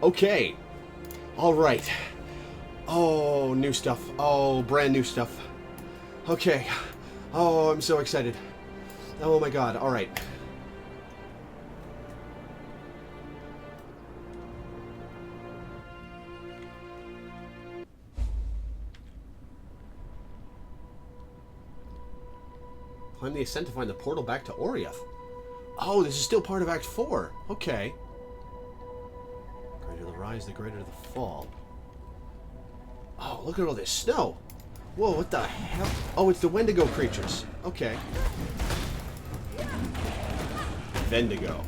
Okay. Alright. Oh, new stuff. Oh, brand new stuff. Okay. Oh, I'm so excited. Oh my god. Alright. Climb the ascent to find the portal back to Oriath. Oh, this is still part of Act 4. Okay. The greater the rise, the greater the fall. Oh, look at all this snow. Whoa, what the hell? Oh, it's the Wendigo creatures. Okay. Vendigo.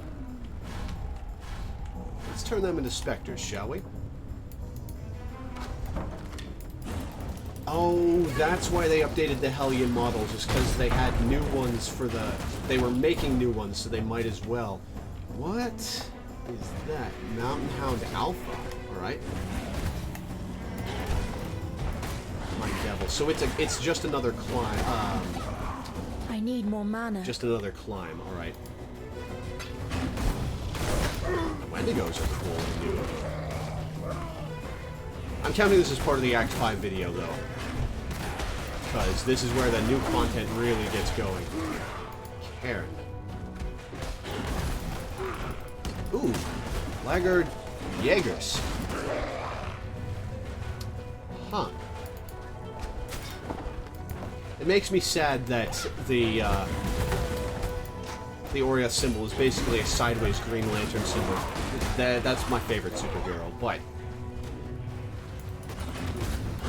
Let's turn them into specters, shall we? Oh, that's why they updated the Hellion models, is because they had new ones for the... They were making new ones, so they might as well. What is that? Mountain Hound Alpha. Alright. My devil. So it's just another climb. I need more mana. Just another climb. Alright. Wendigos are cool, dude. I'm counting this as part of the Act 5 video, though. Because this is where the new content really gets going. Karen. Ooh. Laggard Jaegers. Huh. It makes me sad that the Oriath symbol is basically a sideways Green Lantern symbol. That's my favorite superhero, but...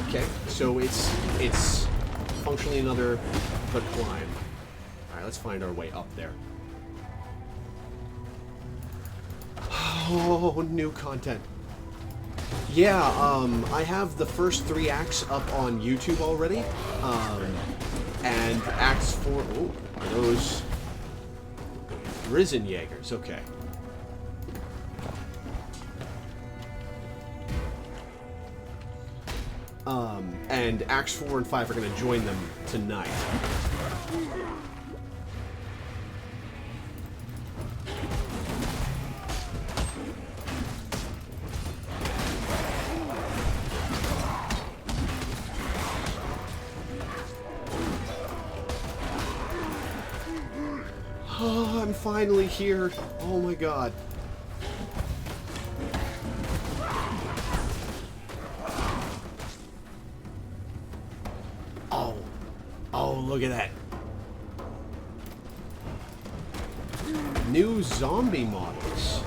Okay, so it's functionally another good climb. Alright, let's find our way up there. Oh, new content. Yeah, I have the first 3 acts up on YouTube already. And acts 4... Oh, are those... Risen Jaegers, okay. And Acts 4 and 5 are going to join them tonight. Oh, I'm finally here. Oh my god. Oh, look at that. New zombie models.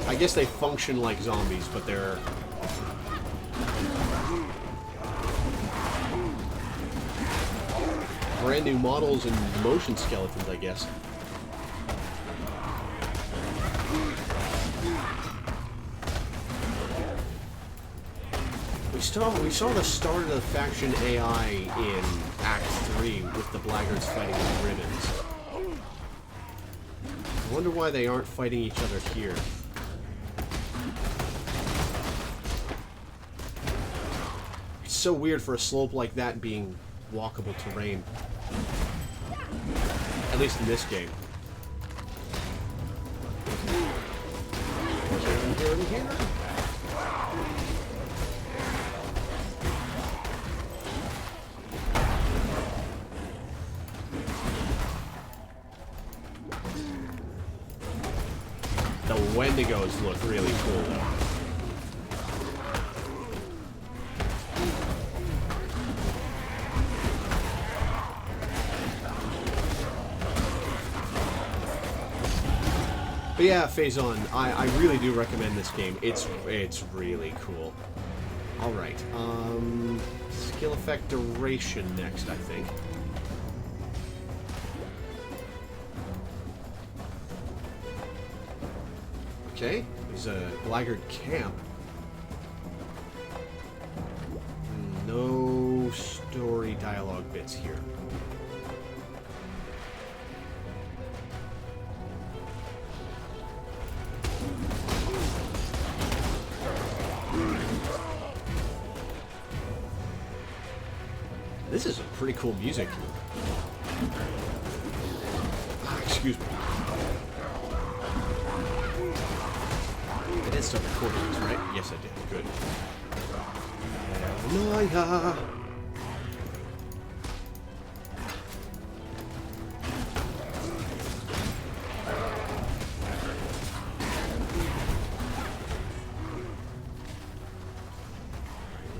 I guess they function like zombies, but they're... brand new models and motion skeletons, I guess. We saw the start of the faction AI in Act 3 with the Blackguards fighting with ribbons. I wonder why they aren't fighting each other here. It's so weird for a slope like that being walkable terrain. At least in this game. Here. The Wendigos look really cool, though. But yeah, Phazon, I really do recommend this game. It's really cool. Alright, skill effect duration next, I think. Okay, there's a Blackguard camp. No story dialogue bits here. This is some pretty cool music. Excuse me. start recording this, right? Yes, I did. Good. Paranoia.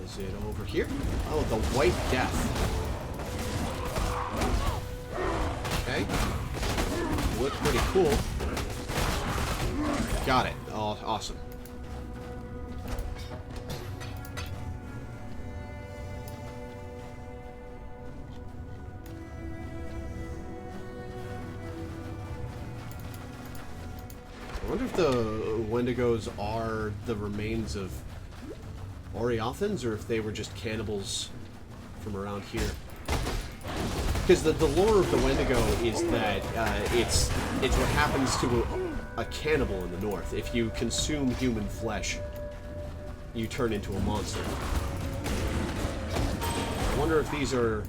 Is it over here? Oh, the White Death. Okay. Looks pretty cool. Got it. Oh, awesome. I wonder if the Wendigos are the remains of Oriathans, or if they were just cannibals from around here. Because the lore of the Wendigo is that it's what happens to a cannibal in the north. If you consume human flesh, you turn into a monster. I wonder if these are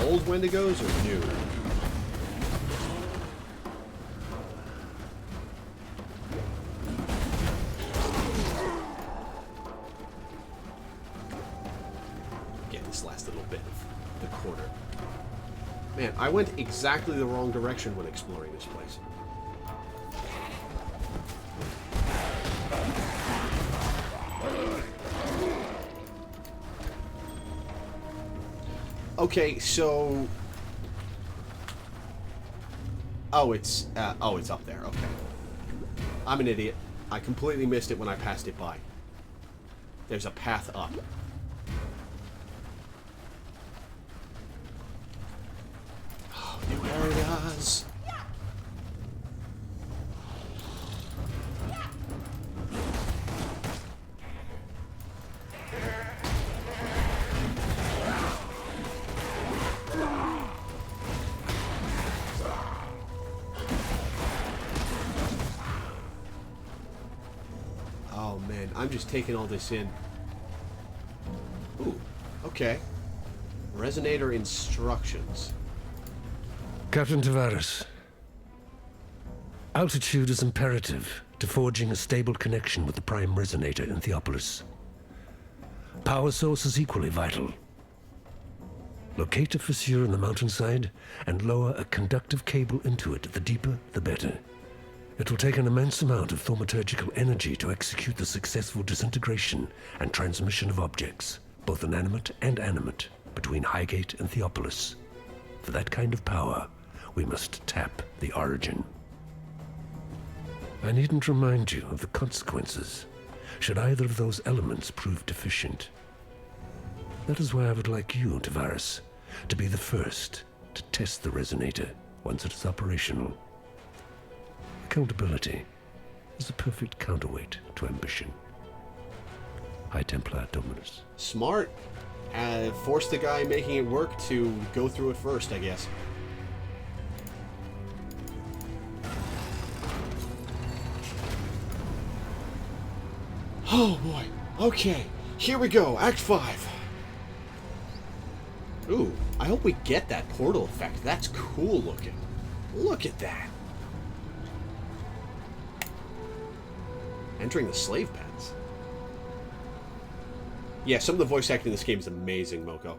old Wendigos or new. Get this last little bit of the corner. Man, I went exactly the wrong direction when exploring this place. Okay, so... Oh, it's up there. Okay. I'm an idiot. I completely missed it when I passed it by. There's a path up. Oh, new areas. Oh man, I'm just taking all this in. Ooh, okay. Resonator instructions. Captain Tavares, altitude is imperative to forging a stable connection with the prime resonator in Theopolis. Power source is equally vital. Locate a fissure in the mountainside and lower a conductive cable into it. The deeper, the better. It will take an immense amount of thaumaturgical energy to execute the successful disintegration and transmission of objects, both inanimate and animate, between Highgate and Theopolis. For that kind of power, we must tap the origin. I needn't remind you of the consequences should either of those elements prove deficient. That is why I would like you, Tavares, to be the first to test the resonator once it is operational. Accountability is the perfect counterweight to ambition. High Templar Dominus. Smart. Force the guy making it work to go through it first, I guess. Oh boy. Okay. Here we go. Act 5. Ooh, I hope we get that portal effect. That's cool looking. Look at that. Entering the slave pens. Yeah, some of the voice acting in this game is amazing, Moko.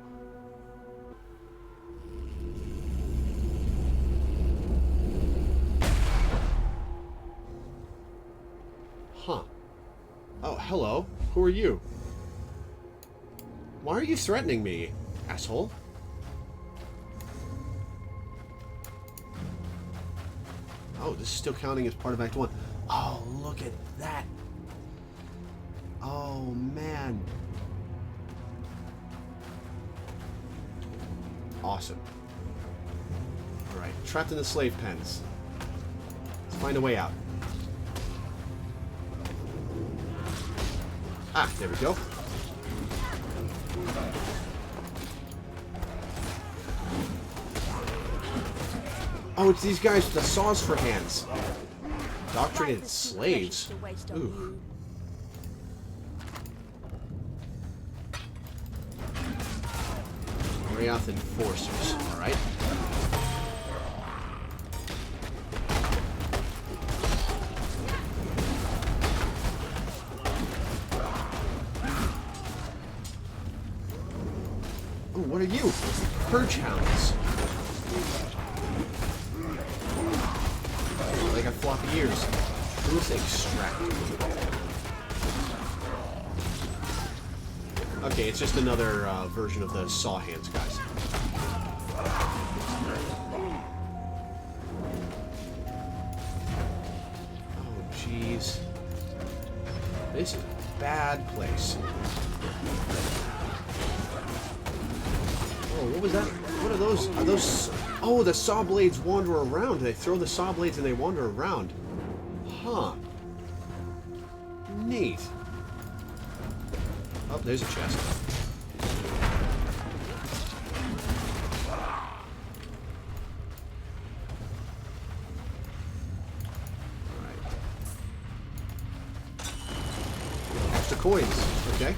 Huh. Oh, hello. Who are you? Why are you threatening me, asshole? Oh, this is still counting as part of Act 1. Oh, look at that. Oh, man. Awesome. Alright, trapped in the slave pens. Let's find a way out. Ah, there we go. Oh, it's these guys with the saws for hands. Indoctrinated slaves. Ooh. Oriath enforcers. Alright. are you? Purge hounds. They got floppy ears. Who's extractor? Okay, it's just another version of the saw hands, guys. Oh, jeez. This is a bad place. Oh, what was that? What are those? Are those... Oh, the saw blades wander around. They throw the saw blades and they wander around. Huh. Neat. Oh, there's a chest. Alright. Extra coins. Okay.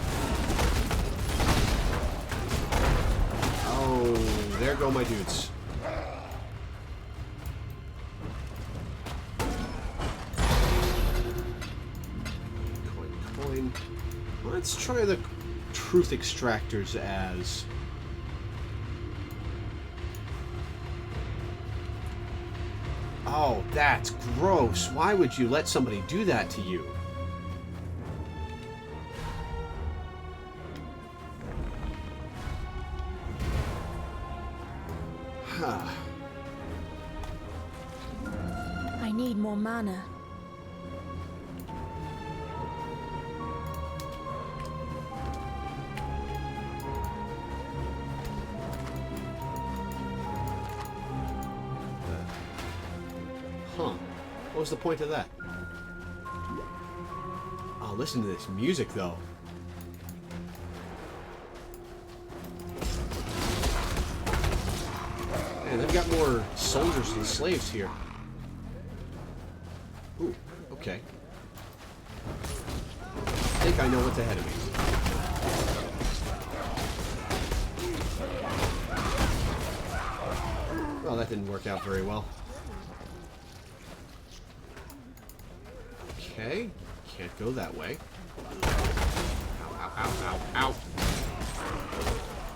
Oh, there go my dudes. Coin. Let's try the truth extractors as... Oh, that's gross. Why would you let somebody do that to you? Huh. I need more mana. Huh. What was the point of that? Oh, listen to this music, though. Man, they've got more soldiers than slaves here. Ooh, okay. I think I know what's ahead of me. Well, that didn't work out very well. Okay, can't go that way. Ow, ow, ow, ow, ow.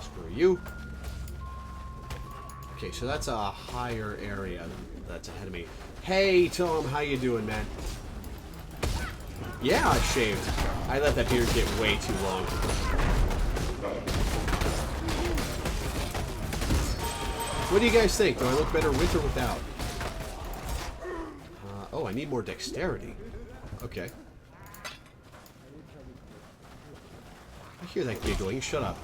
Screw you. Okay, so that's a higher area that's ahead of me. Hey, Tom, how you doing, man? Yeah, I shaved. I let that beard get way too long. What do you guys think? Do I look better with or without? Oh, I need more dexterity. Okay. I hear that giggling. Shut up.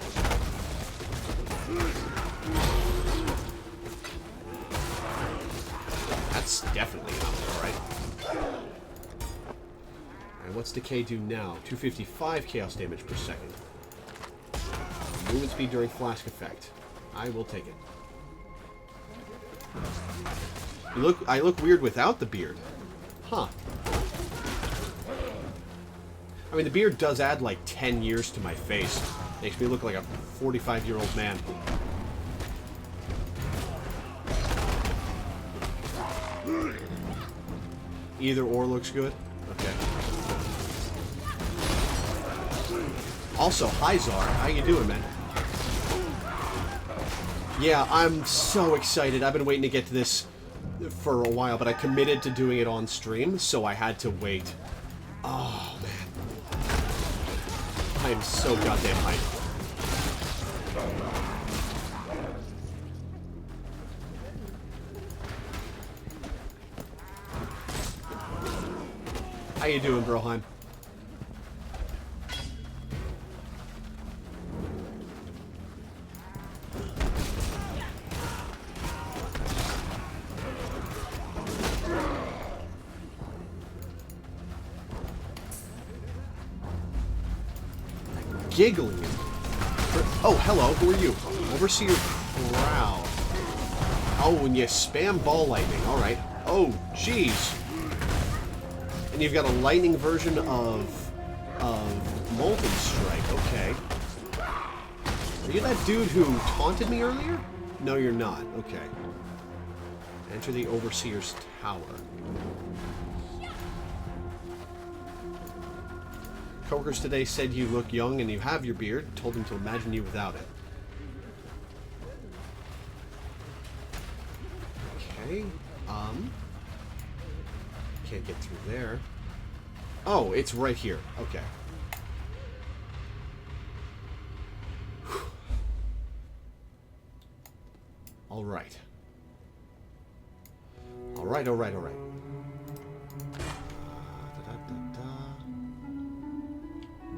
That's definitely enough, alright. Alright, what's Decay do now? 255 chaos damage per second. Movement speed during flask effect. I will take it. I look weird without the beard. Huh. I mean, the beard does add like 10 years to my face. Makes me look like a 45-year-old man. Either or looks good. Okay. Also, hi Czar. How you doing, man? Yeah, I'm so excited. I've been waiting to get to this for a while, but I committed to doing it on stream, so I had to wait. Oh, man. I am so goddamn hyped. How you doing, Broheim? Giggling. Oh, hello. Who are you? Overseer Prowl. Oh, and you spam ball lightning. All right. Oh, jeez. And you've got a lightning version of Molten Strike. Okay. Are you that dude who taunted me earlier? No, you're not. Okay. Enter the Overseer's Tower. Coworkers today said you look young and you have your beard. Told them to imagine you without it. Okay. Can't get through there. Oh, it's right here. Okay. All right. All right, all right, all right.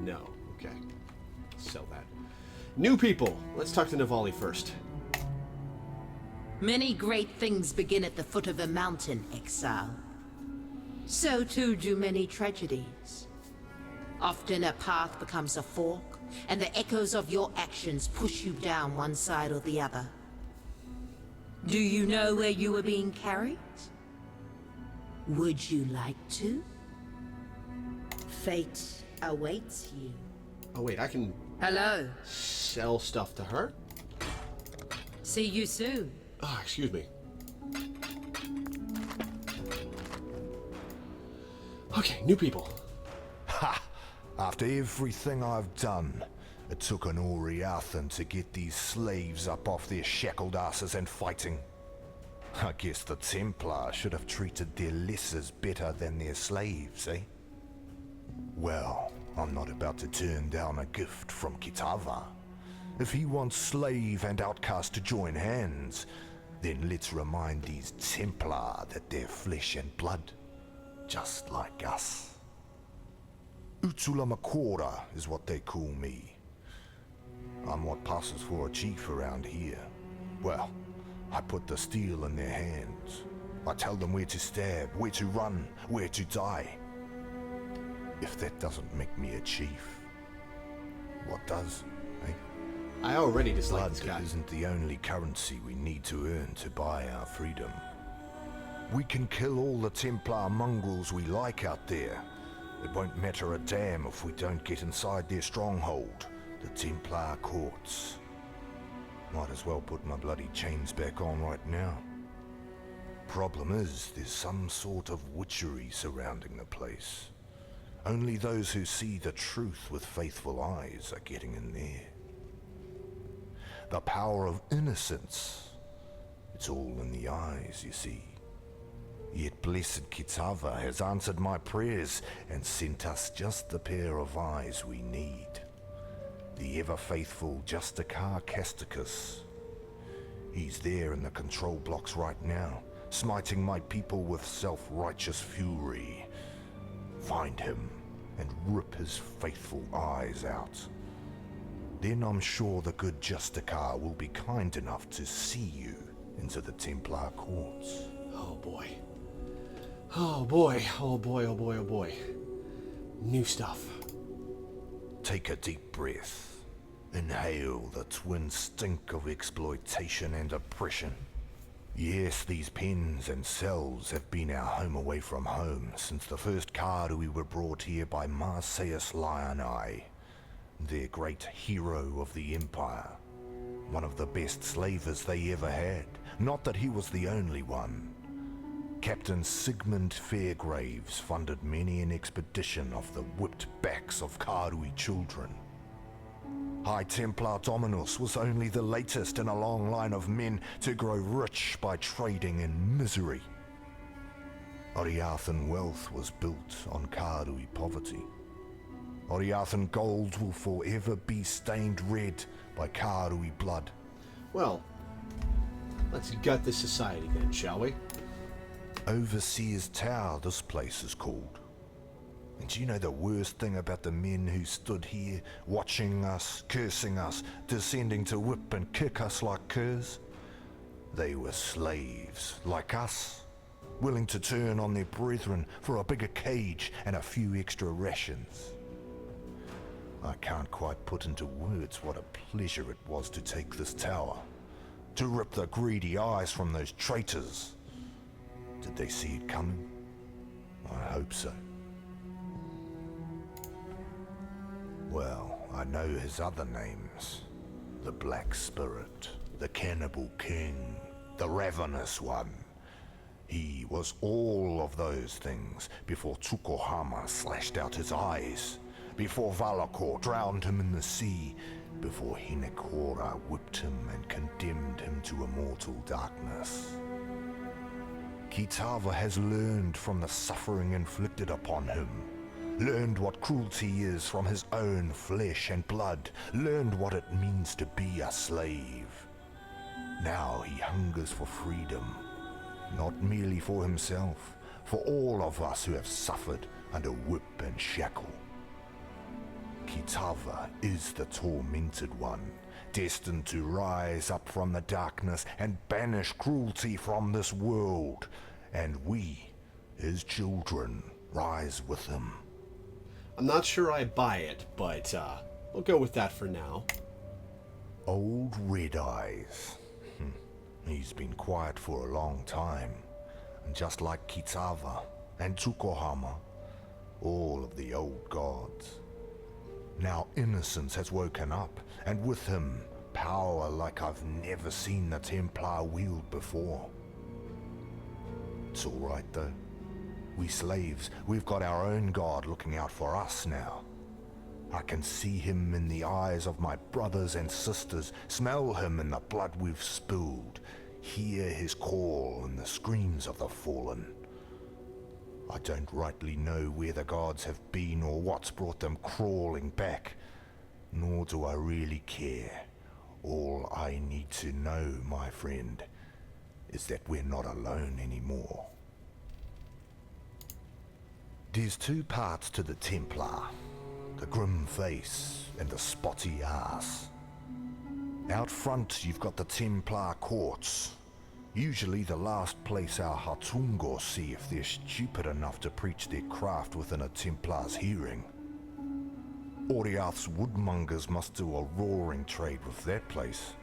No. Okay. Sell that. New people. Let's talk to Navali first. Many great things begin at the foot of a mountain, Exile. So too do many tragedies. Often a path becomes a fork, and the echoes of your actions push you down one side or the other. Do you know where you were being carried? Would you like to? Fate awaits you. Oh, wait, I can Hello. sell stuff to her? See you soon. Ah, excuse me. Okay, new people. Ha! After everything I've done, it took an Oriathan to get these slaves up off their shackled asses and fighting. I guess the Templar should have treated their lessers better than their slaves, eh? Well, I'm not about to turn down a gift from Kitava. If he wants slave and outcast to join hands, then let's remind these Templar that they're flesh and blood, just like us. Utulamakora is what they call me. I'm what passes for a chief around here. Well, I put the steel in their hands. I tell them where to stab, where to run, where to die. If that doesn't make me a chief, what does, eh? I already dislike Blood this guy. isn't the only currency we need to earn to buy our freedom. We can kill all the Templar mongrels we like out there. It won't matter a damn if we don't get inside their stronghold, the Templar courts. Might as well put my bloody chains back on right now. Problem is, there's some sort of witchery surrounding the place. Only those who see the truth with faithful eyes are getting in there. The power of innocence. It's all in the eyes, you see. Yet blessed Kitava has answered my prayers and sent us just the pair of eyes we need. The ever-faithful Justicar Casticus. He's there in the control blocks right now, smiting my people with self-righteous fury. Find him and rip his faithful eyes out. Then I'm sure the good Justicar will be kind enough to see you into the Templar courts. Oh boy. Oh boy. Oh boy. Oh boy. Oh boy. New stuff. Take a deep breath. Inhale the twin stink of exploitation and oppression. Yes, these pens and cells have been our home away from home since the first Karui were brought here by Marseus Lioneye, their great hero of the Empire. One of the best slavers they ever had. Not that he was the only one. Captain Sigmund Fairgraves funded many an expedition off the whipped backs of Karui children. High Templar Dominus was only the latest in a long line of men to grow rich by trading in misery. Oriathan wealth was built on Karui poverty. Oriathan gold will forever be stained red by Karui blood. Well, let's gut this society then, shall we? Overseer's Tower, this place is called. And do you know the worst thing about the men who stood here, watching us, cursing us, descending to whip and kick us like curs? They were slaves, like us, willing to turn on their brethren for a bigger cage and a few extra rations. I can't quite put into words what a pleasure it was to take this tower, to rip the greedy eyes from those traitors. Did they see it coming? I hope so. Well, I know his other names. The Black Spirit, the Cannibal King, the Ravenous One. He was all of those things before Tsukuhama slashed out his eyes, before Valakor drowned him in the sea, before Hinekora whipped him and condemned him to immortal darkness. Kitava has learned from the suffering inflicted upon him, learned what cruelty is from his own flesh and blood, learned what it means to be a slave. Now he hungers for freedom, not merely for himself, for all of us who have suffered under whip and shackle. Kitava is the tormented one, destined to rise up from the darkness and banish cruelty from this world, and we, his children, rise with him. I'm not sure I buy it, but we'll go with that for now. Old Red Eyes. He's been quiet for a long time, and just like Kitava and Tsukohama, all of the old gods. Now innocence has woken up, and with him, power like I've never seen the Templar wield before. It's alright though. We slaves, we've got our own god looking out for us now. I can see him in the eyes of my brothers and sisters, smell him in the blood we've spilled, hear his call in the screams of the fallen. I don't rightly know where the gods have been or what's brought them crawling back, nor do I really care. All I need to know, my friend, is that we're not alone anymore. There's two parts to the Templar, the grim face and the spotty ass. Out front you've got the Templar courts, usually the last place our Hatungos see if they're stupid enough to preach their craft within a Templar's hearing. Oriath's woodmongers must do a roaring trade with that place.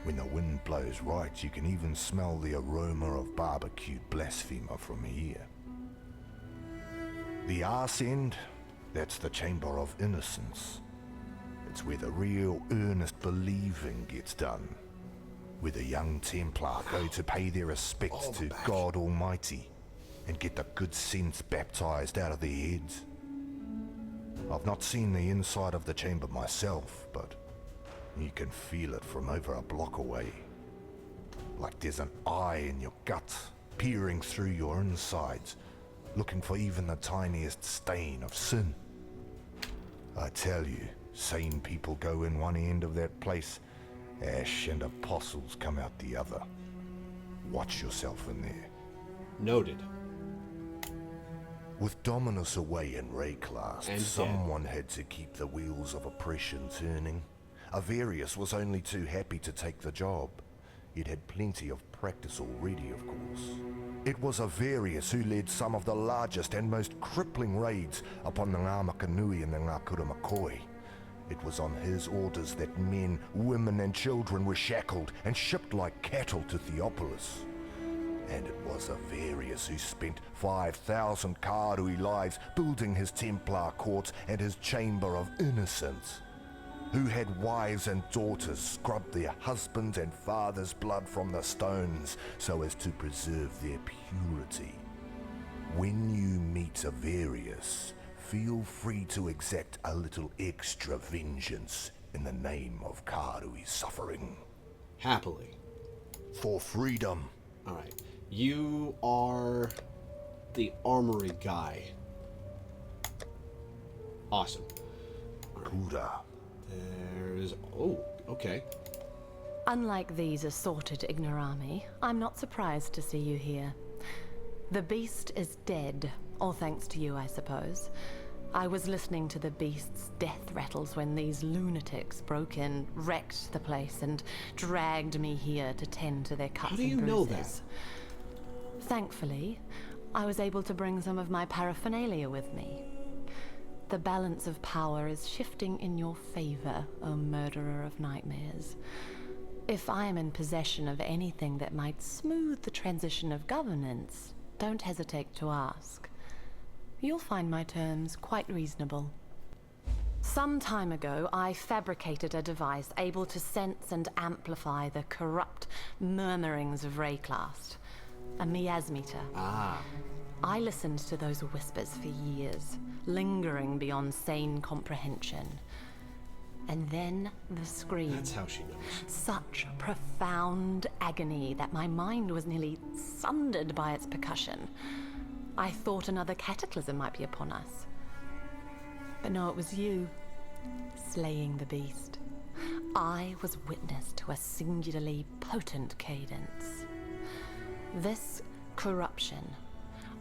When the wind blows right, you can even smell the aroma of barbecued blasphemer from here. The arse end, that's the Chamber of Innocence. It's where the real earnest believing gets done, where the young Templar go to pay their respects to God Almighty and get the good sense baptized out of their heads. I've not seen the inside of the chamber myself, but you can feel it from over a block away. Like there's an eye in your gut, peering through your insides, looking for even the tiniest stain of sin. I tell you, sane people go in one end of that place, ash and apostles come out the other. Watch yourself in there. Noted. With Dominus away in Rayclast, And someone had to keep the wheels of oppression turning. Avarius was only too happy to take the job. It had plenty of practice already, of course. It was Avarius who led some of the largest and most crippling raids upon the Ngāmakanui and the Ngākura Makoi. It was on his orders that men, women and children were shackled and shipped like cattle to Theopolis. And it was Avarius who spent 5,000 Karui lives building his Templar courts and his Chamber of Innocence, who had wives and daughters scrub their husbands' and fathers' blood from the stones so as to preserve their purity. When you meet Avarius, feel free to exact a little extra vengeance in the name of Karui's suffering. Happily. For freedom. Alright. You are the armory guy. Awesome. Kura. There's... Oh, okay. Unlike these assorted ignorami, I'm not surprised to see you here. The beast is dead, all thanks to you, I suppose. I was listening to the beast's death rattles when these lunatics broke in, wrecked the place, and dragged me here to tend to their cuts and bruises. How do you know that? Thankfully, I was able to bring some of my paraphernalia with me. The balance of power is shifting in your favor, O murderer of nightmares. If I am in possession of anything that might smooth the transition of governance, don't hesitate to ask. You'll find my terms quite reasonable. Some time ago, I fabricated a device able to sense and amplify the corrupt murmurings of Rayclast. A miasmeter. Ah. I listened to those whispers for years, lingering beyond sane comprehension. And then the scream. That's how she knows. Such profound agony that my mind was nearly sundered by its percussion. I thought another cataclysm might be upon us. But no, it was you, slaying the beast. I was witness to a singularly potent cadence. This corruption,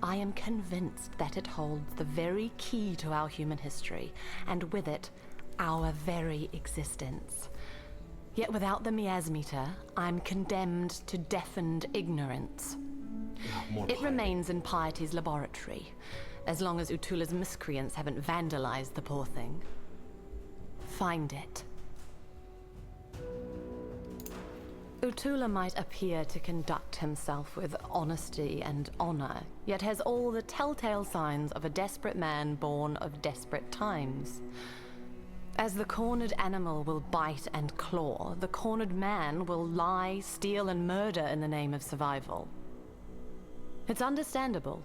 I am convinced that it holds the very key to our human history, and with it, our very existence. Yet without the miasmeter, I'm condemned to deafened ignorance. It remains in Piety's laboratory, as long as Utula's miscreants haven't vandalized the poor thing. Find it. Utula might appear to conduct himself with honesty and honor, yet has all the telltale signs of a desperate man born of desperate times. As the cornered animal will bite and claw, the cornered man will lie, steal, and murder in the name of survival. It's understandable,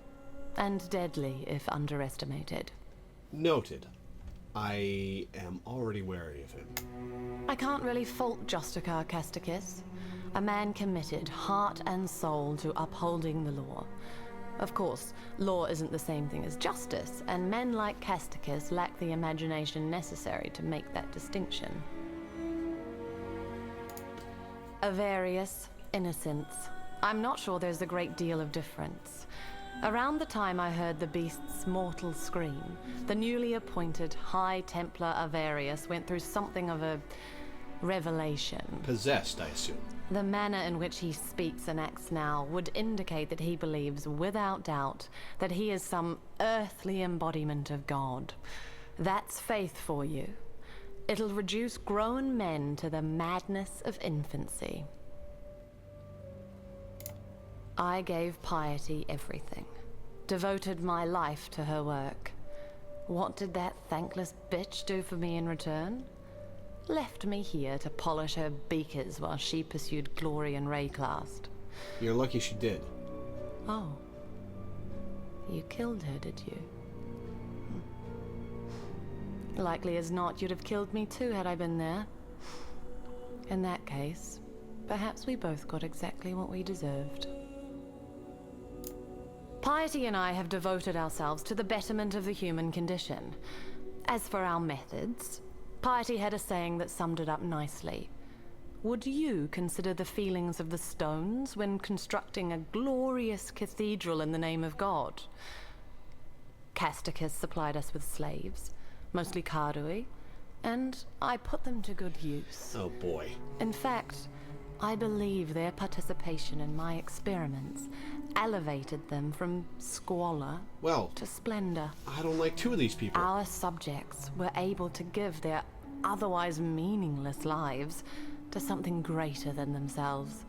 and deadly if underestimated. Noted. I am already wary of him. I can't really fault Justicar Casticus, a man committed heart and soul to upholding the law. Of course, law isn't the same thing as justice, and men like Casticus lack the imagination necessary to make that distinction. Avarice, innocence. I'm not sure there's a great deal of difference. Around the time I heard the beast's mortal scream, the newly appointed High Templar Avarius went through something of a revelation. Possessed, I assume. The manner in which he speaks and acts now would indicate that he believes, without doubt, that he is some earthly embodiment of God. That's faith for you. It'll reduce grown men to the madness of infancy. I gave Piety everything. Devoted my life to her work. What did that thankless bitch do for me in return? Left me here to polish her beakers while she pursued glory in Rayclast. You're lucky she did. Oh. You killed her, did you? Likely as not, you'd have killed me too had I been there. In that case, perhaps we both got exactly what we deserved. Piety and I have devoted ourselves to the betterment of the human condition. As for our methods, Piety had a saying that summed it up nicely. Would you consider the feelings of the stones when constructing a glorious cathedral in the name of God? Casticus supplied us with slaves, mostly Kardui, and I put them to good use. Oh boy. In fact, I believe their participation in my experiments elevated them from squalor to splendor. I don't like two of these people. Our subjects were able to give their otherwise meaningless lives to something greater than themselves.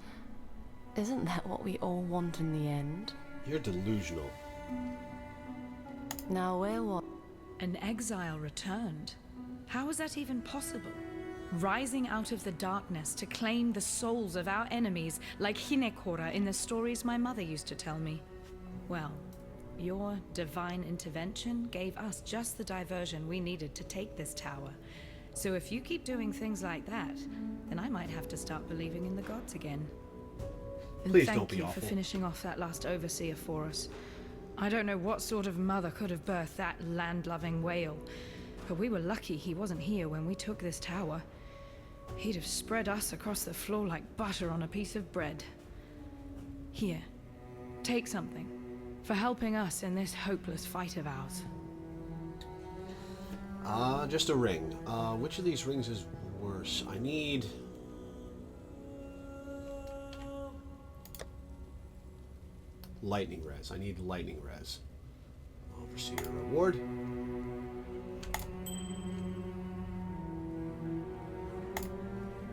Isn't that what we all want in the end? You're delusional. Now where was... An exile returned? How is that even possible? Rising out of the darkness to claim the souls of our enemies like Hinekora in the stories my mother used to tell me. Well, your divine intervention gave us just the diversion we needed to take this tower. So if you keep doing things like that, then I might have to start believing in the gods again. And Please thank don't be you awful. for finishing off that last overseer for us. I don't know what sort of mother could have birthed that land-loving whale, but we were lucky he wasn't here when we took this tower. He'd have spread us across the floor like butter on a piece of bread. Here, take something for helping us in this hopeless fight of ours. Just a ring. Which of these rings is worse? I need... lightning res. I need lightning res. Overseer reward.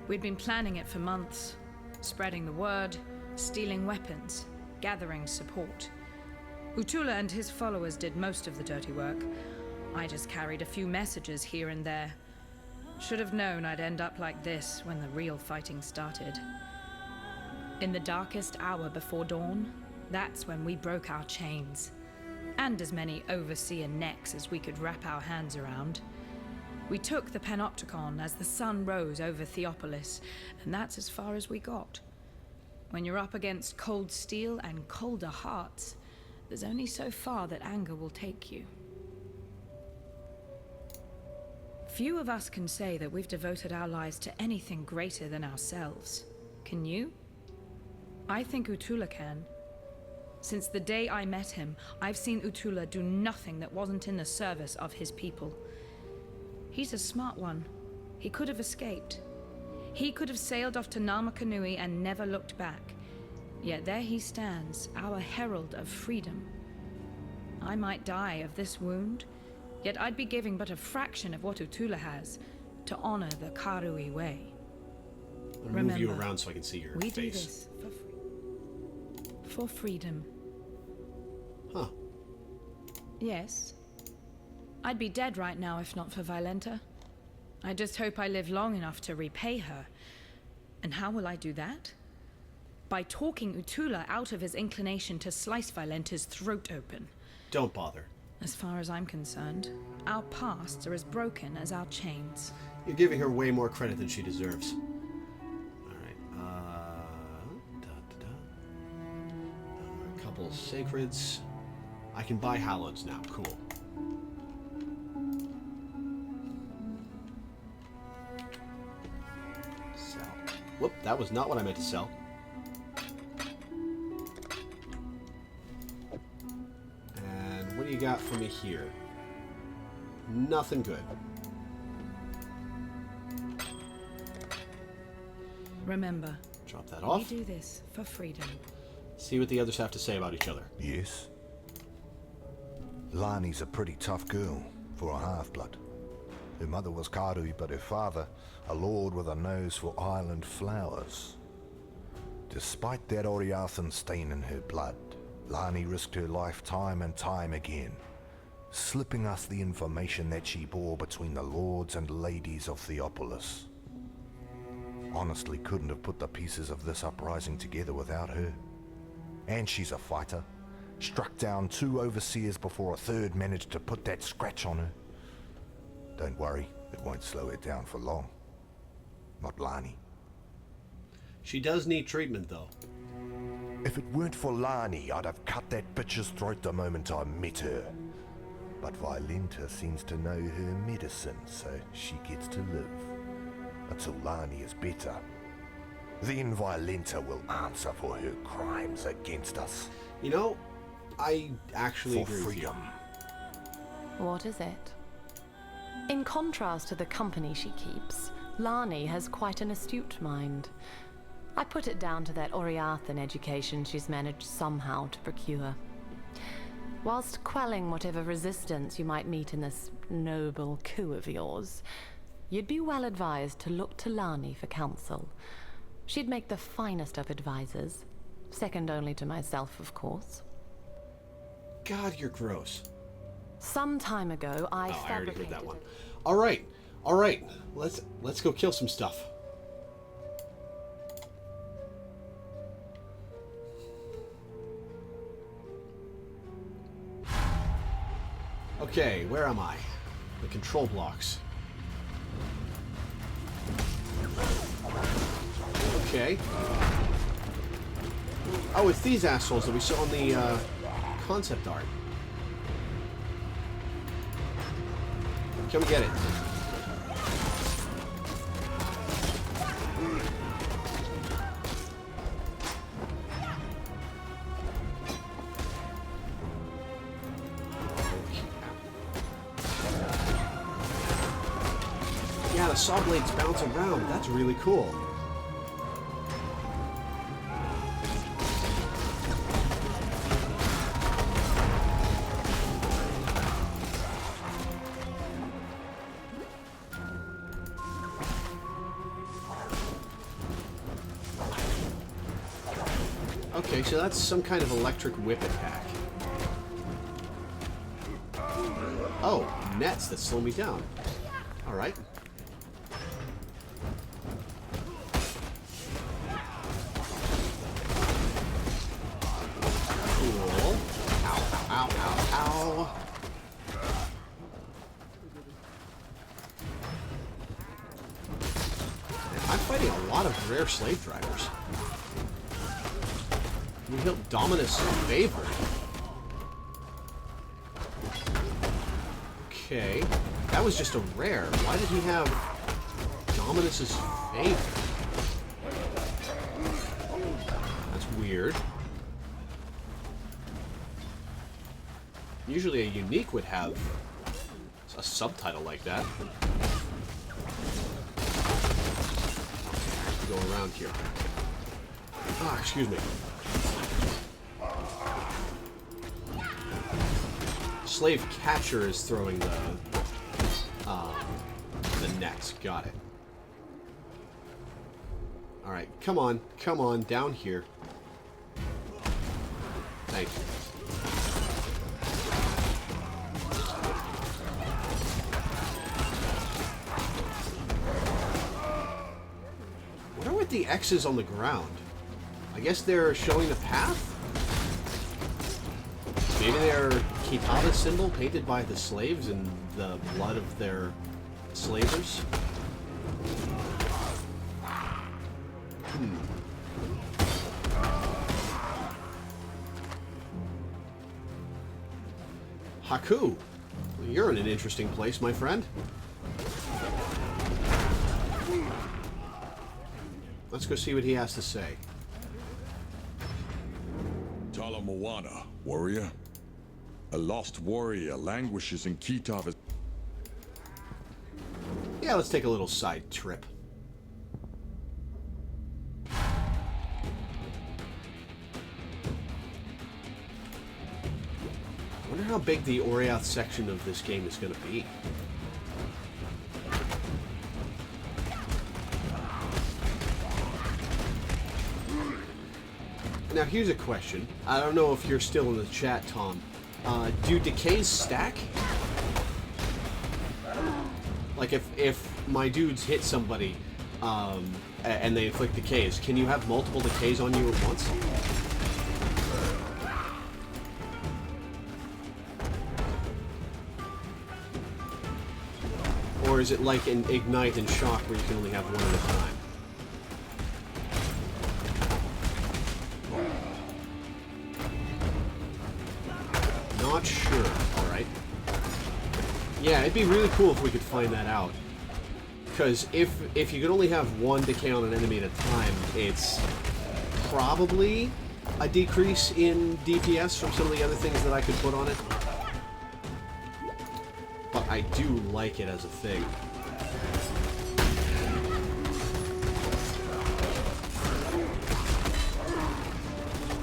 We'd been planning it for months, spreading the word, stealing weapons, gathering support. Utula and his followers did most of the dirty work. I just carried a few messages here and there. Should have known I'd end up like this when the real fighting started. In the darkest hour before dawn, that's when we broke our chains. And as many overseer necks as we could wrap our hands around. We took the Panopticon as the sun rose over Theopolis, and that's as far as we got. When you're up against cold steel and colder hearts, there's only so far that anger will take you. Few of us can say that we've devoted our lives to anything greater than ourselves. Can you? I think Utula can. Since the day I met him, I've seen Utula do nothing that wasn't in the service of his people. He's a smart one. He could have escaped. He could have sailed off to Namakanui and never looked back. Yet there he stands, our herald of freedom. I might die of this wound, yet I'd be giving but a fraction of what Utula has to honor the Karui way. I'll move you around so I can see your we face. Do this for freedom. Huh. Yes. I'd be dead right now if not for Violenta. I just hope I live long enough to repay her. And how will I do that? By talking Utula out of his inclination to slice Violenta's throat open. Don't bother. As far as I'm concerned, our pasts are as broken as our chains. You're giving her way more credit than she deserves. A couple sacreds. I can buy halloweds now. Cool. Sell. Whoop, that was not what I meant to sell. And what do you got for me here? Nothing good. Remember, Drop that off. we do this for freedom. See what the others have to say about each other. Yes? Lani's a pretty tough girl for a half-blood. Her mother was Karui, but her father, a lord with a nose for island flowers. Despite that Oriathan stain in her blood, Lani risked her life time and time again, slipping us the information that she bore between the lords and ladies of Theopolis. Honestly, couldn't have put the pieces of this uprising together without her. And she's a fighter. Struck down 2 overseers before a third managed to put that scratch on her. Don't worry, it won't slow her down for long. Not Lani. She does need treatment, though. If it weren't for Lani, I'd have cut that bitch's throat the moment I met her. But Violenta seems to know her medicine, so she gets to live. Until Lani is better. Then Violenta will answer for her crimes against us. You know, I actually For agree freedom. with What is it? In contrast to the company she keeps, Lani has quite an astute mind. I put it down to that Oriathan education she's managed somehow to procure. Whilst quelling whatever resistance you might meet in this noble coup of yours, you'd be well advised to look to Lani for counsel. She'd make the finest of advisors, second only to myself, of course. you. God, you're gross. Some time ago, I Oh, I already heard that fabricated one. All right. Let's go kill some stuff. Okay, where am I? The control blocks. Okay. Oh, it's these assholes that we saw on the concept art. Come get it. Yeah, the saw blades bounce around. That's really cool. Okay, so that's some kind of electric whip attack. Oh, nets that slow me down. Alright. Cool. Ow, ow, ow, ow. rare slave drivers. We hit Dominus Favor. Okay. That was just a rare. Why did he have Dominus's Favor? That's weird. Usually a unique would have a subtitle like that. Go around here. Ah, excuse me. Slave catcher is throwing the nets. Got it. All right, come on, down here. Thank you. What are with the X's on the ground? I guess they're showing the path? Maybe they're Kitata's symbol painted by the slaves in the blood of their slavers? Haku, you're in an interesting place, my friend. Let's go see what he has to say. Tala Moana, warrior. A lost warrior languishes in Kitava. Yeah, let's take a little side trip. I wonder how big the Oriath section of this game is going to be. Now, here's a question. I don't know if you're still in the chat, Tom. Do decays stack? Like, if my dudes hit somebody, and they inflict decays, can you have multiple decays on you at once? Or is it like an Ignite and Shock where you can only have one at a time? Not sure. Alright. Yeah, it'd be really cool if we could find that out. Because if you could only have one decay on an enemy at a time, it's probably a decrease in DPS from some of the other things that I could put on it. But I do like it as a thing.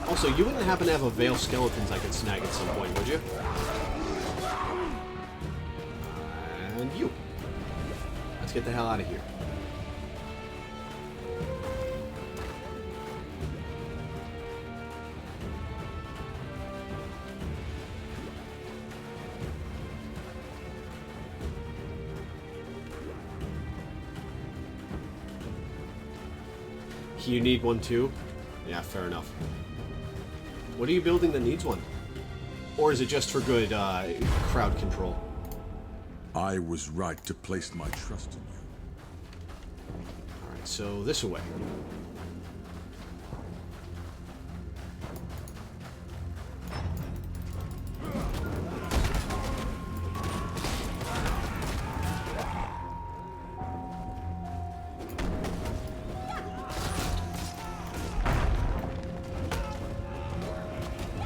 Also, you wouldn't happen to have a Veil Skeletons I could snag at some point, would you? And you. Let's get the hell out of here. You need one too? Yeah, fair enough. What are you building that needs one? Or is it just for good crowd control? I was right to place my trust in you. Alright, so this away.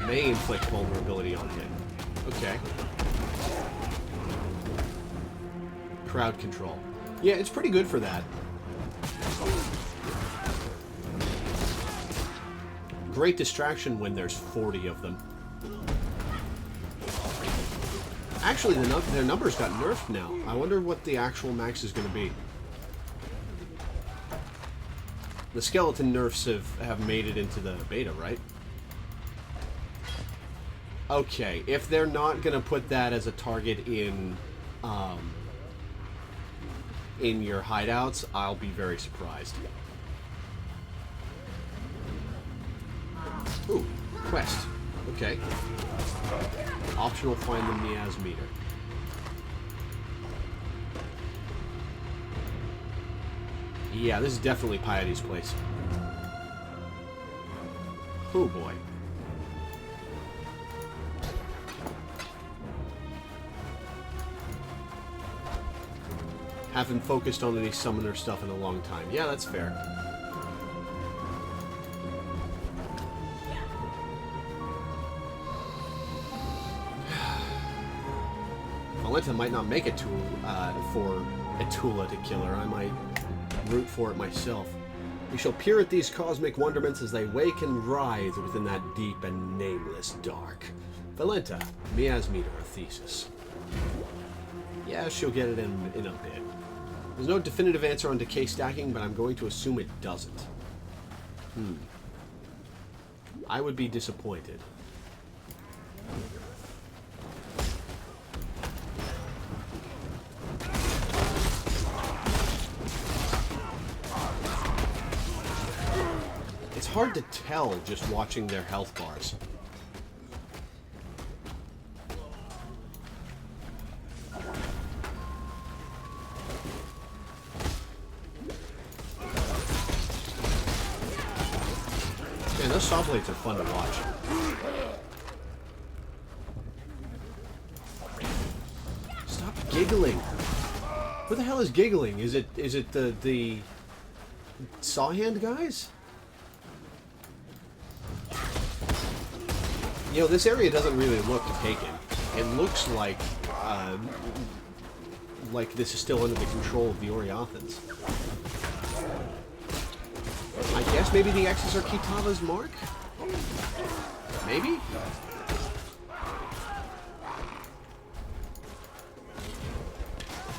May inflict vulnerability on hit. Okay. Crowd control. Yeah, it's pretty good for that. Great distraction when there's 40 of them. Actually, their numbers got nerfed now. I wonder what the actual max is going to be. The skeleton nerfs have made it into the beta, right? Okay, if they're not going to put that as a target in your hideouts, I'll be very surprised. Ooh, quest. Okay. Optional, find the Miaz meter. Yeah, this is definitely Piety's place. Oh boy. Haven't focused on any summoner stuff in a long time. Yeah, that's fair. Valenta might not make it to for Atula to kill her. I might root for it myself. We shall peer at these cosmic wonderments as they wake and writhe within that deep and nameless dark. Valenta, Mia's meter, a thesis. Yeah, she'll get it in a bit. There's no definitive answer on decay stacking, but I'm going to assume it doesn't. I would be disappointed. It's hard to tell just watching their health bars. Man, those saw blades are fun to watch. Stop giggling. Who the hell is giggling? Is it the saw hand guys? You know, this area doesn't really look taken. It looks like this is still under the control of the Oriothans. I guess maybe the X's are Kitava's mark? Maybe?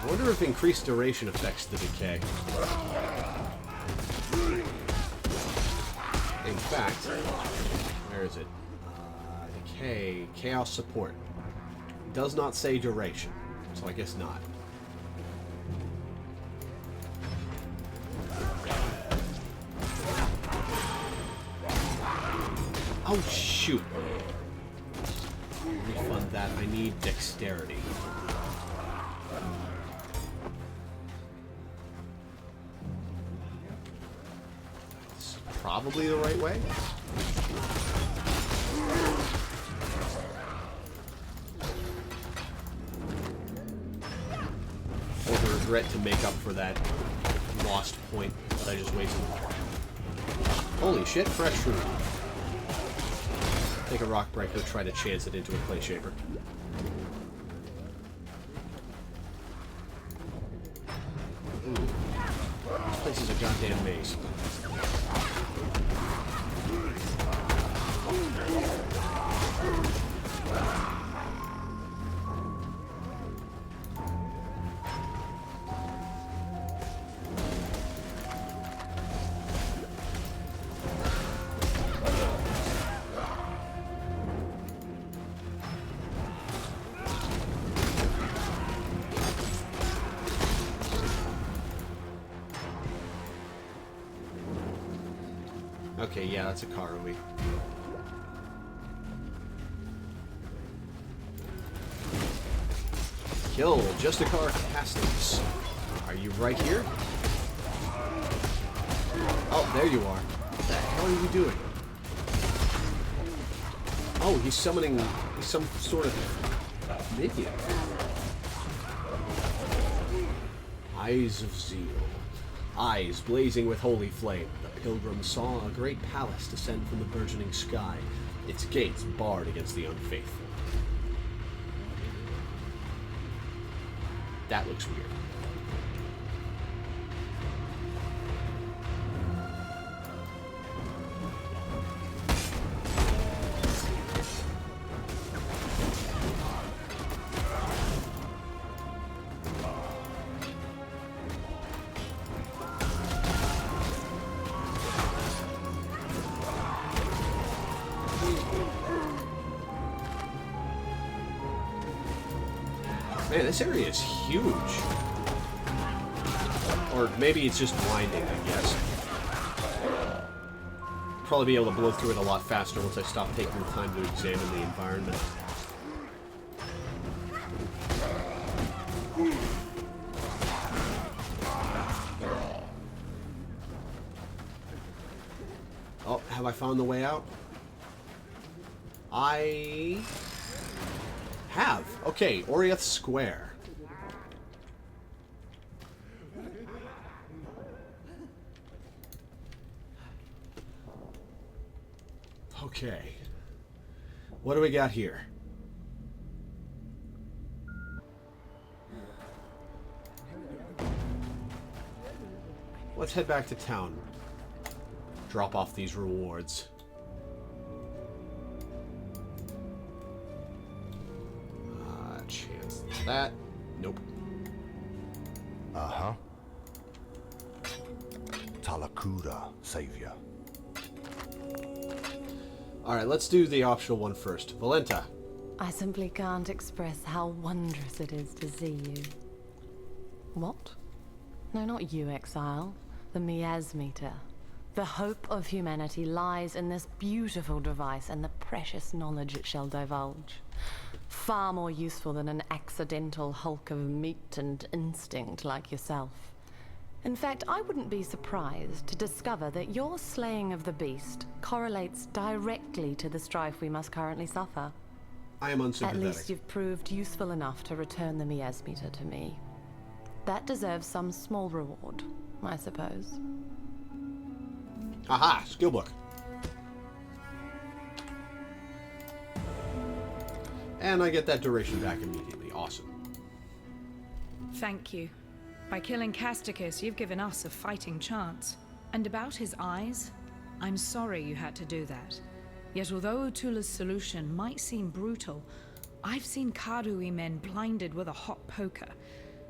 I wonder if increased duration affects the decay. In fact, where is it? Decay, chaos support. Does not say duration, so I guess not. Oh, shoot. Refund that. I need dexterity. This is probably the right way. Or the regret to make up for that lost point that I just wasted. Holy shit, fresh fruit. Take a rock breaker, try to chance it into a clay shaper. Ooh. This place is a goddamn maze. Okay, yeah, that's a Karui. Kill Justicar Castings. Are you right here? Oh, there you are. What the hell are you doing? Oh, he's summoning some sort of minion. Eyes of Zeal. Eyes blazing with holy flame. The pilgrim saw a great palace descend from the burgeoning sky, its gates barred against the unfaithful. That looks weird. Man, this area is huge. Or maybe it's just winding, I guess. Probably be able to blow through it a lot faster once I stop taking the time to examine the environment. Have I found the way out? I have. Okay, Oriath Square. Okay. What do we got here? Let's head back to town. Drop off these rewards. Chance that. Nope. Uh-huh. Talakura, savior. Alright, let's do the optional one first. Valenta. I simply can't express how wondrous it is to see you. What? No, not you, Exile. The miasmeter. The hope of humanity lies in this beautiful device and the precious knowledge it shall divulge. Far more useful than an accidental hulk of meat and instinct like yourself. In fact, I wouldn't be surprised to discover that your slaying of the beast correlates directly to the strife we must currently suffer. I am unsympathetic. At least you've proved useful enough to return the miasmeter to me. That deserves some small reward, I suppose. Aha! Skill book. And I get that duration back immediately. Awesome. Thank you. By killing Casticus, you've given us a fighting chance. And about his eyes, I'm sorry you had to do that. Yet although Utula's solution might seem brutal, I've seen Karui men blinded with a hot poker,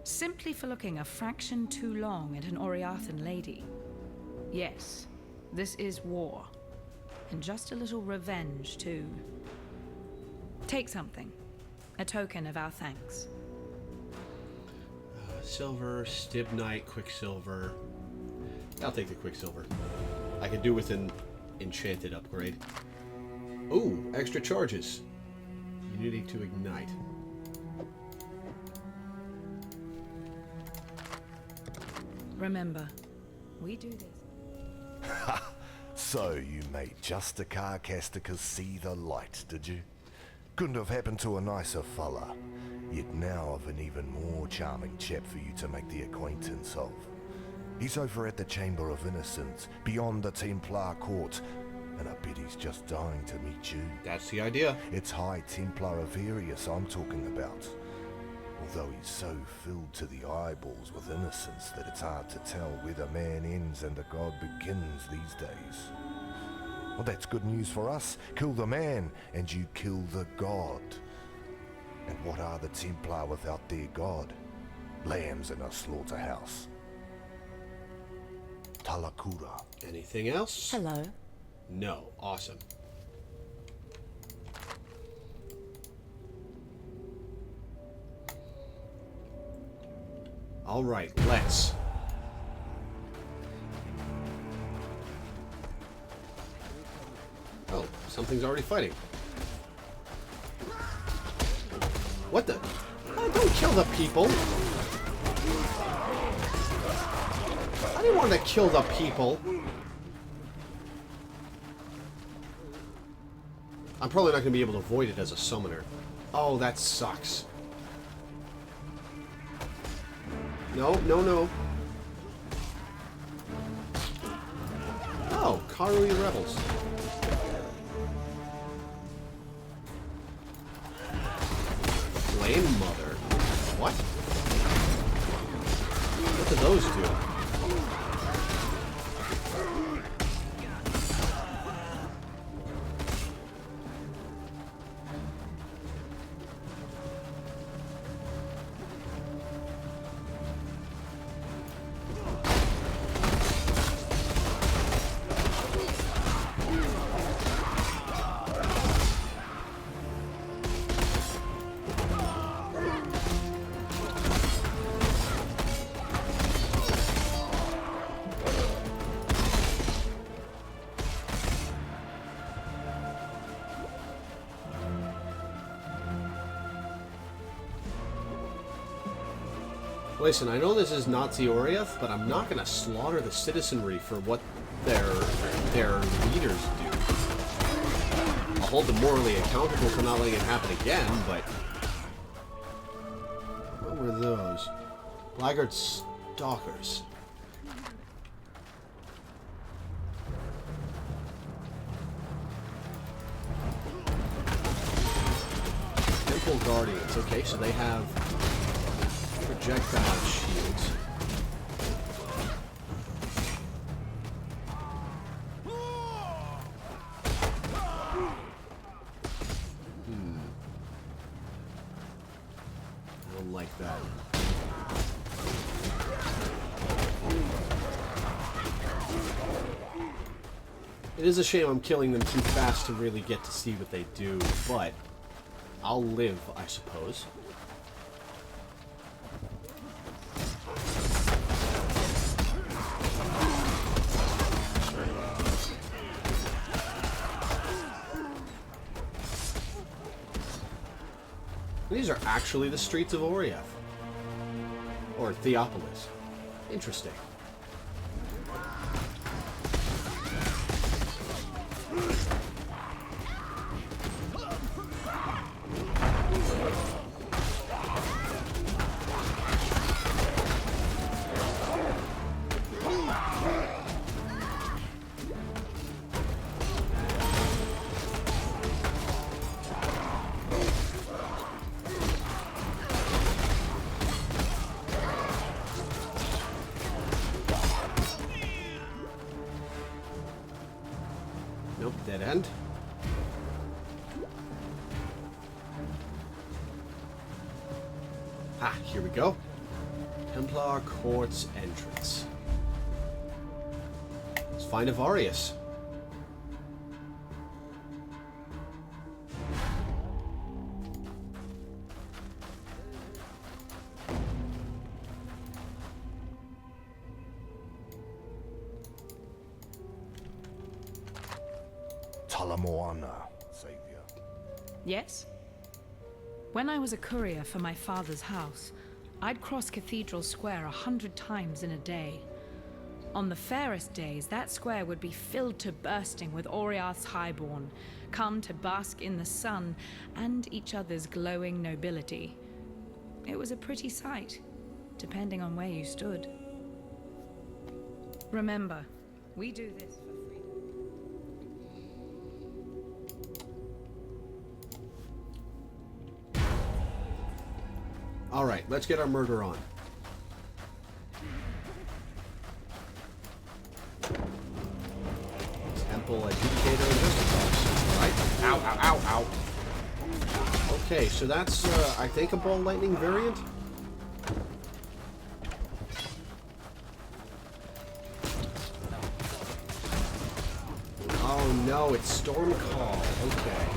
simply for looking a fraction too long at an Oriathan lady. Yes, this is war. And just a little revenge, too. Take something. A token of our thanks. Silver, Stibnite, Quicksilver. I'll take the Quicksilver. I can do with an enchanted upgrade. Ooh, extra charges. Unity to ignite. Remember, we do this. So you made just a Casticus see the light, did you? Couldn't have happened to a nicer fella. Yet now I've an even more charming chap for you to make the acquaintance of. He's over at the Chamber of Innocence, beyond the Templar Court, and I bet he's just dying to meet you. That's the idea. It's High Templar Averius I'm talking about. Although he's so filled to the eyeballs with innocence that it's hard to tell where the man ends and the god begins these days. Well, that's good news for us. Kill the man, and you kill the god. And what are the Templar without their god? Lambs in a slaughterhouse. Talakura. Anything else? Hello. No. Awesome. All right, let's. Oh, something's already fighting. What the? Oh, don't kill the people. I didn't want to kill the people. I'm probably not going to be able to avoid it as a summoner. Oh, that sucks. No, no, no. Oh, Karui Rebels. Flame Mother. What? What do those do? Listen, I know this is Nazi Oriath, but I'm not going to slaughter the citizenry for what their leaders do. hold them morally accountable for not letting it happen again, but... What were those? Blackguard stalkers. Temple Guardians. Okay, so they have projectile shields. I don't like that. It is a shame I'm killing them too fast to really get to see what they do, but I'll live, I suppose. These are actually the streets of Orieth. Or Theopolis. Interesting. Nope, dead end. Ah, here we go. Templar Court's entrance. Let's find Avarius. Talamoana, Savior. Yes? When I was a courier for my father's house, I'd cross Cathedral Square 100 times in a day. On the fairest days, that square would be filled to bursting with Oriath's highborn, come to bask in the sun and each other's glowing nobility. It was a pretty sight, depending on where you stood. Remember, we do this for freedom. All right, let's get our murder on. Temple Adjudicator and Justice. Right? Ow, ow, ow, ow. Okay, so that's, I think, a ball lightning variant. Oh no, it's Storm Call. Okay.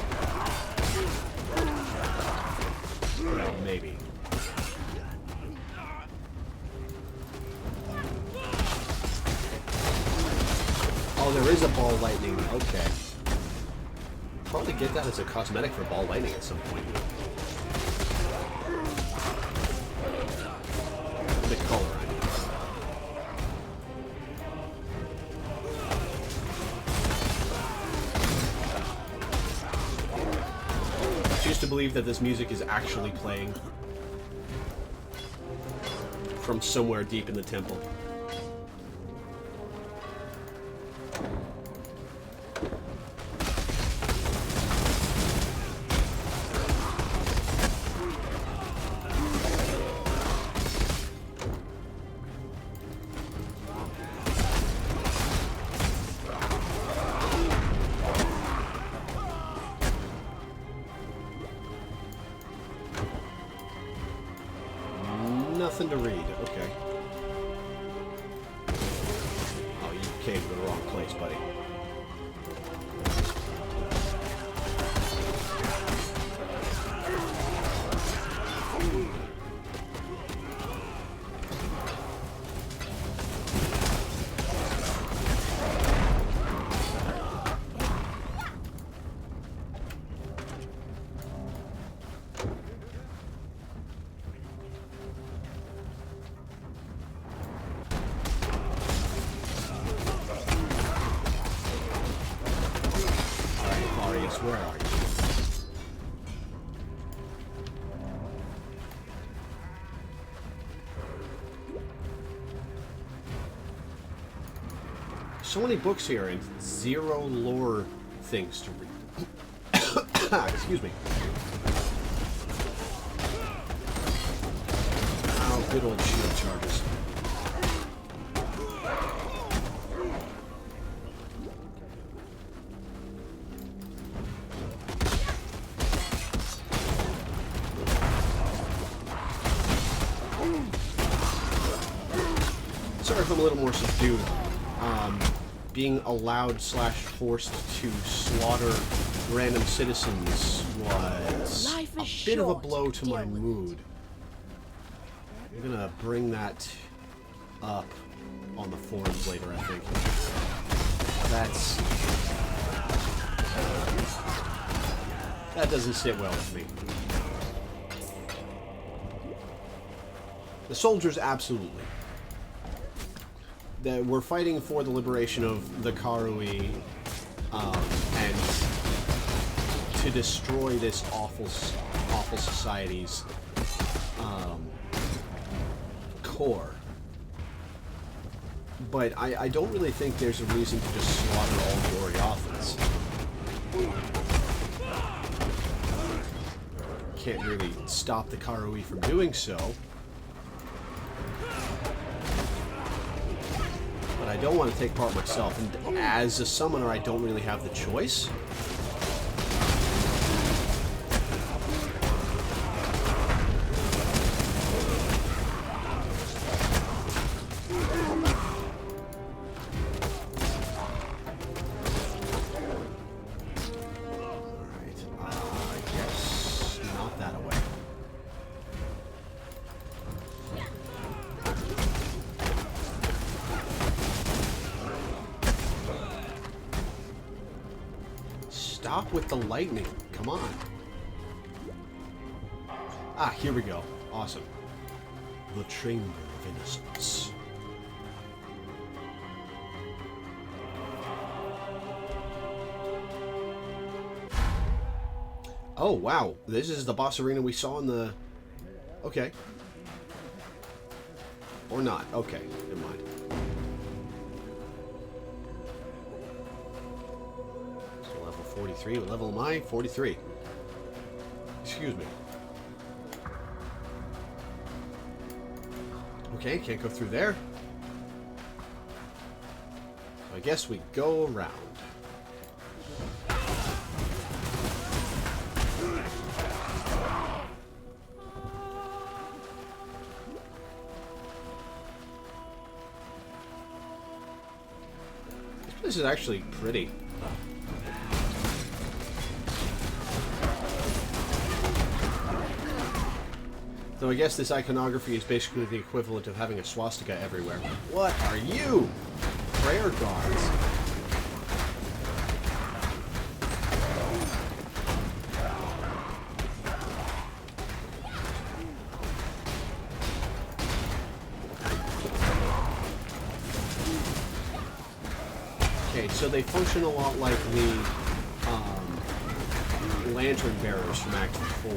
Well, maybe. Oh, there is a ball lightning. Okay. Probably get that as a cosmetic for ball lightning at some point. The color, I mean. I choose to believe that this music is actually playing from somewhere deep in the temple. Nothing to read. Okay. Oh, you came to the wrong place, buddy. so many books here and 0 lore things to read. Excuse me. Oh, good old shield charges. Sorry if I'm a little more subdued. Being allowed / forced to slaughter random citizens was a bit of a blow to my mood. I'm gonna bring that up on the forums later, I think. That doesn't sit well with me. The soldiers, absolutely. That we're fighting for the liberation of the Karui, and to destroy this awful society's core. But I don't really think there's a reason to just slaughter all the Oriothans. Can't really stop the Karui from doing so. But I don't want to take part myself, and as a summoner, I don't really have the choice. Alright, I guess not that way. Stop with the lightning. Come on. Ah, here we go. Awesome. The Chamber of Innocence. Oh, wow. This is the boss arena we saw in the... Okay. Or not. Okay, never mind. So level 43. What level am I? 43. Excuse me. Okay, can't go through there. So I guess we go around. This is actually pretty. Though I guess this iconography is basically the equivalent of having a swastika everywhere. What are you? Prayer guards. Okay, so they function a lot like the lantern bearers from Act 4.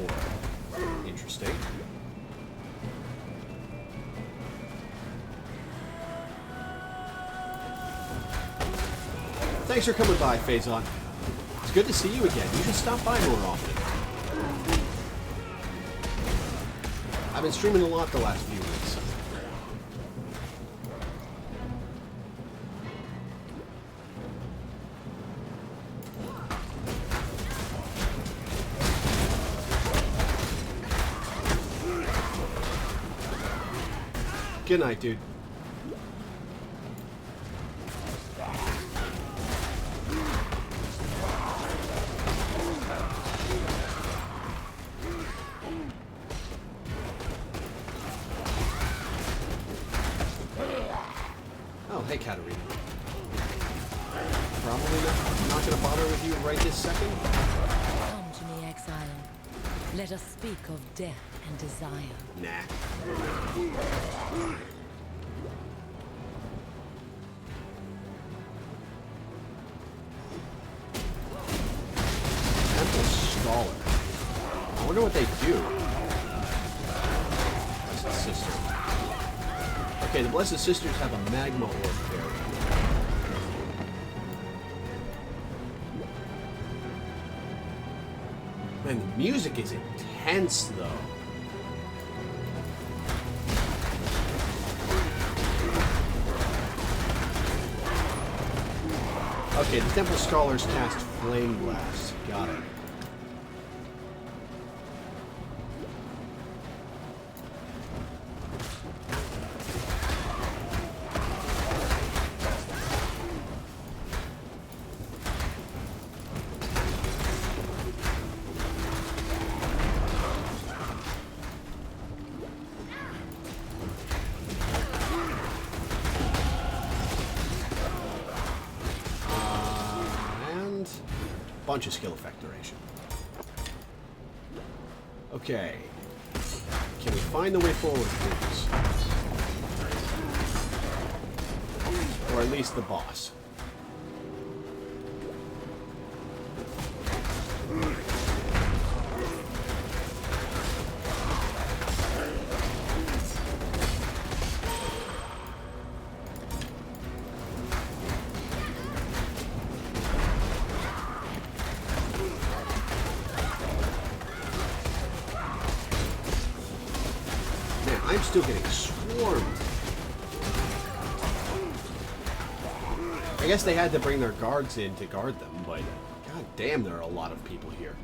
Interesting. Thanks for coming by, Phazon. It's good to see you again. You should stop by more often. I've been streaming a lot the last few weeks. Good night, dude. Oh, hey, Katarina. Probably not gonna bother with you right this second. Come to me, Exile. Let us speak of death and desire. Nah. Temple Scholar. I wonder what they do. Blessed Sister. Okay, the Blessed Sisters have a magma orb there. Man, the music is intense, though. Okay, the Temple Scholars cast Flame Blast. Got it. Bunch of skill effect duration. Okay. Can we find the way forward, please? Or at least the boss. I'm still getting swarmed. I guess they had to bring their guards in to guard them, but god damn, there are a lot of people here.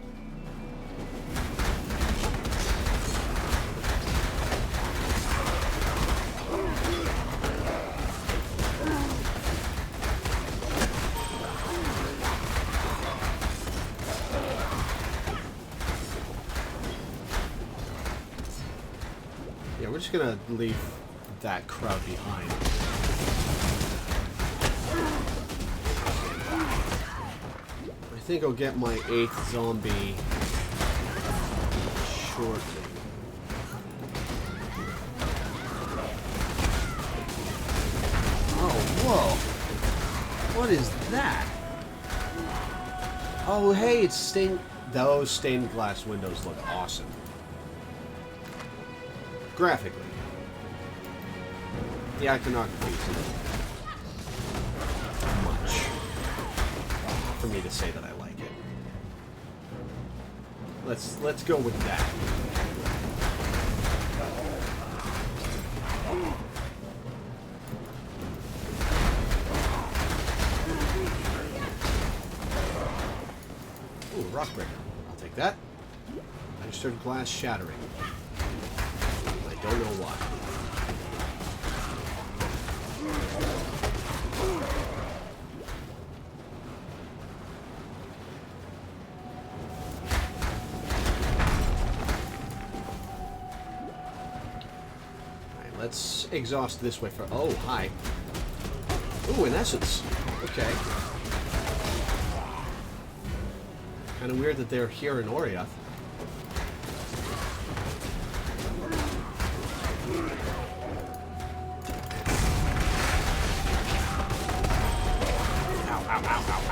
Yeah, we're just gonna leave that crowd behind. I think I'll get my 8th zombie shortly. Oh, whoa! What is that? Oh, hey, it's stained. Those stained glass windows look awesome. Graphically. The iconography is much for me to say that I like it. Let's go with that. Ooh, Rockbreaker. I'll take that. Registered glass shattering. I don't know why. Alright, let's exhaust this way for... Oh, hi. Ooh, in essence. Okay. Kind of weird that they're here in Oriath.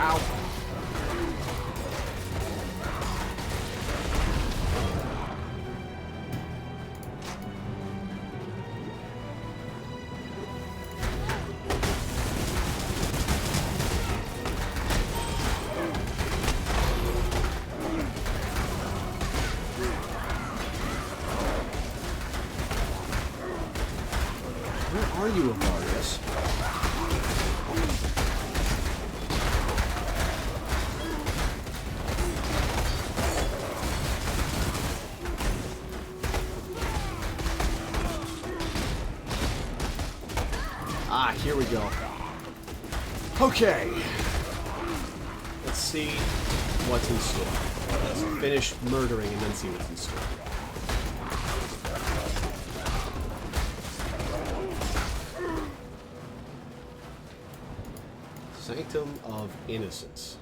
Ow. Where are you, Avarius? Ah, here we go. Okay. Let's see what's in store. Let's finish murdering and then see what's in store. Sanctum of Innocence.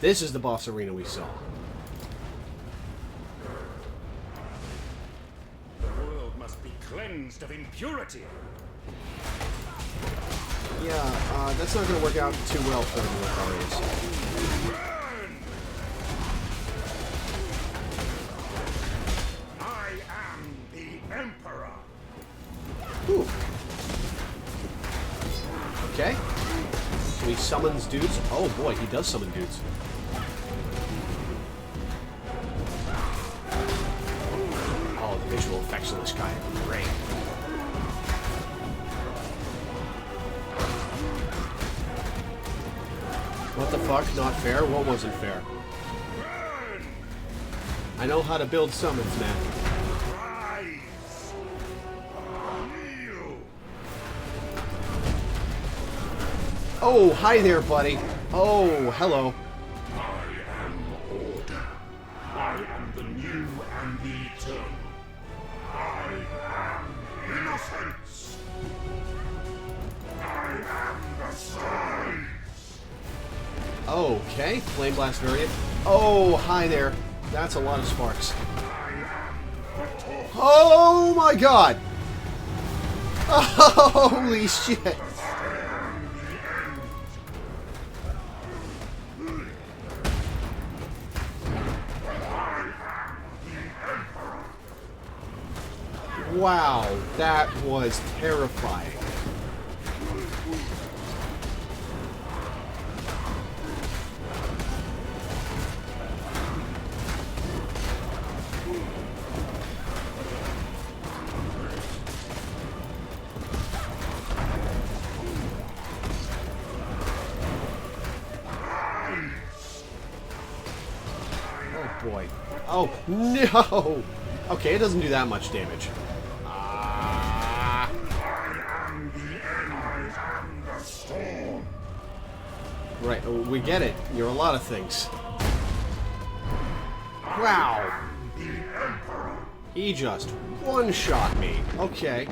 This is the boss arena we saw. The world must be cleansed of impurity. Yeah, that's not going to work out too well for the Aquarius. I am the Emperor. Ooh. Okay. So he summons dudes. Oh boy, he does summon dudes. visual effects on this guy are great. What the fuck? Not fair? What wasn't fair? I know how to build summons, man. Oh, hi there, buddy. Oh, hello. I am order. I am the new and the eternal. I am innocence. I am the signs. Okay, Flame Blast variant. Oh, hi there. That's a lot of sparks. Oh my god! Oh, holy shit! Wow, that was terrifying. Oh boy. Oh no! Okay, it doesn't do that much damage. Right, we get it. You're a lot of things. Wow! He just one-shot me. Okay.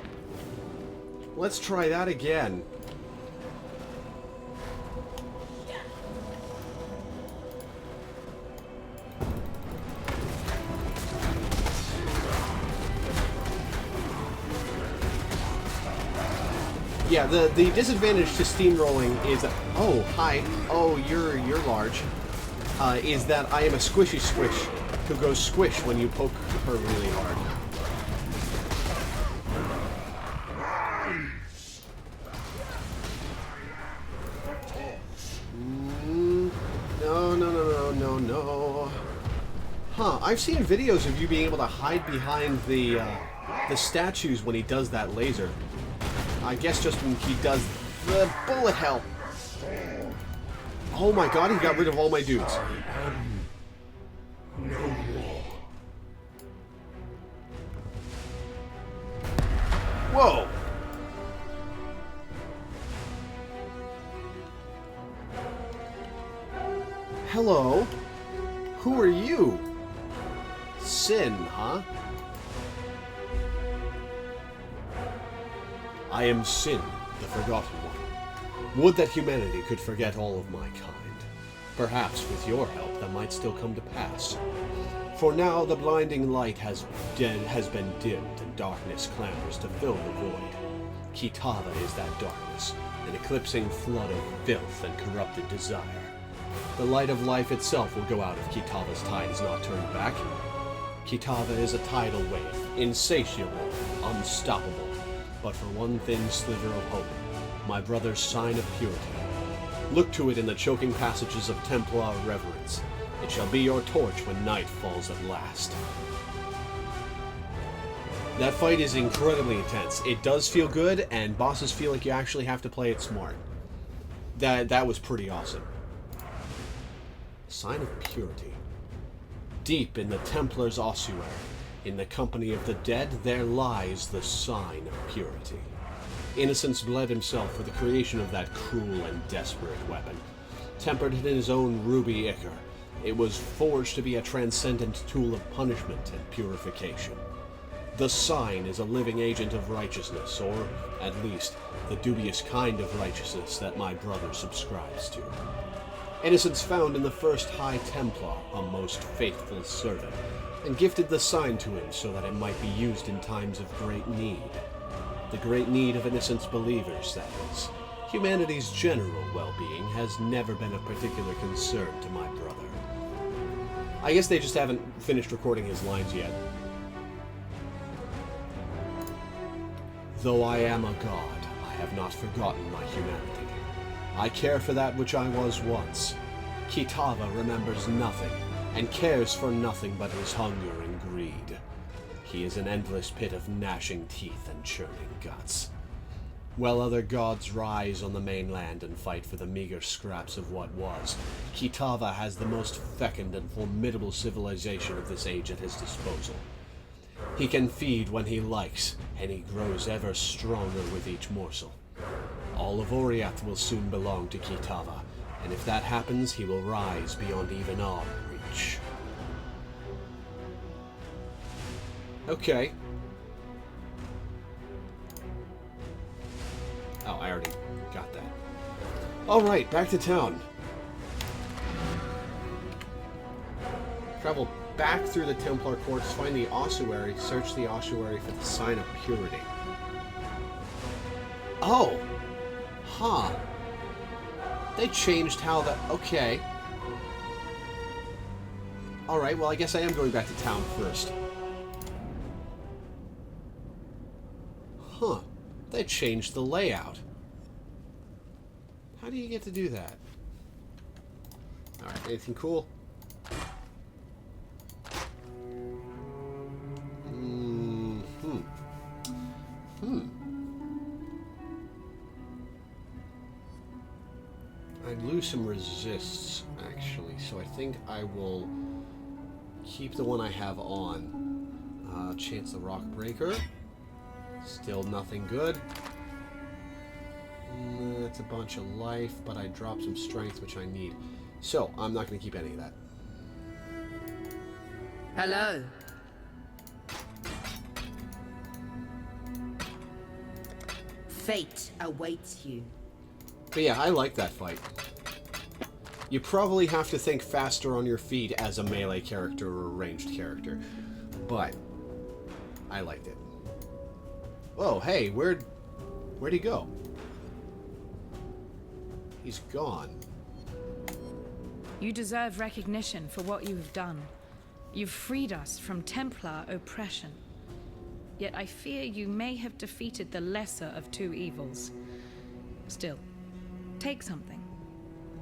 Let's try that again. Yeah, the disadvantage to steamrolling is that, oh, hi, oh, you're large, is that I am a squishy squish who goes squish when you poke her really hard. No. Huh, I've seen videos of you being able to hide behind the statues when he does that laser. I guess just when he does the bullet hell. Oh my god, he got rid of all my dudes. Whoa! Hello? Who are you? Sin, huh? I am Sin, the Forgotten One. Would that humanity could forget all of my kind. Perhaps with your help that might still come to pass. For now the blinding light has been dimmed and darkness clamors to fill the void. Kitava is that darkness, an eclipsing flood of filth and corrupted desire. The light of life itself will go out if Kitava's tide is not turned back. Kitava is a tidal wave, insatiable, unstoppable. But for one thin sliver of hope, my brother's sign of purity. Look to it in the choking passages of Templar reverence. It shall be your torch when night falls at last. That fight is incredibly intense. It does feel good, and bosses feel like you actually have to play it smart. That was pretty awesome. Sign of purity. Deep in the Templar's ossuary, in the company of the dead, there lies the sign of purity. Innocence bled himself for the creation of that cruel and desperate weapon. Tempered in his own ruby ichor, it was forged to be a transcendent tool of punishment and purification. The sign is a living agent of righteousness, or, at least, the dubious kind of righteousness that my brother subscribes to. Innocence found in the first High Templar a most faithful servant, and gifted the sign to him so that it might be used in times of great need. The great need of Innocent's believers, that is. Humanity's general well-being has never been a particular concern to my brother. I guess they just haven't finished recording his lines yet. Though I am a god, I have not forgotten my humanity. I care for that which I was once. Kitava remembers nothing, and cares for nothing but his hunger and greed. He is an endless pit of gnashing teeth and churning guts. While other gods rise on the mainland and fight for the meager scraps of what was, Kitava has the most fecund and formidable civilization of this age at his disposal. He can feed when he likes, and he grows ever stronger with each morsel. All of Oriath will soon belong to Kitava, and if that happens, he will rise beyond even our reach. Okay. Oh, I already got that. Alright, back to town. Travel back through the Templar courts, find the ossuary, search the ossuary for the sign of purity. Oh! Huh. They changed how the... Okay. Alright, well I guess I am going back to town first. Huh. They changed the layout. How do you get to do that? Alright, anything cool? I'd lose some resists, actually, so I think I will keep the one I have on. Chance the Rock Breaker. Still nothing good. That's a bunch of life, but I dropped some strength, which I need. So, I'm not going to keep any of that. Hello. Fate awaits you. But yeah, I like that fight. You probably have to think faster on your feet as a melee character or a ranged character. But, I liked it. Whoa, hey, where'd he go? He's gone. You deserve recognition for what you have done. You've freed us from Templar oppression. Yet I fear you may have defeated the lesser of two evils. Still, take something.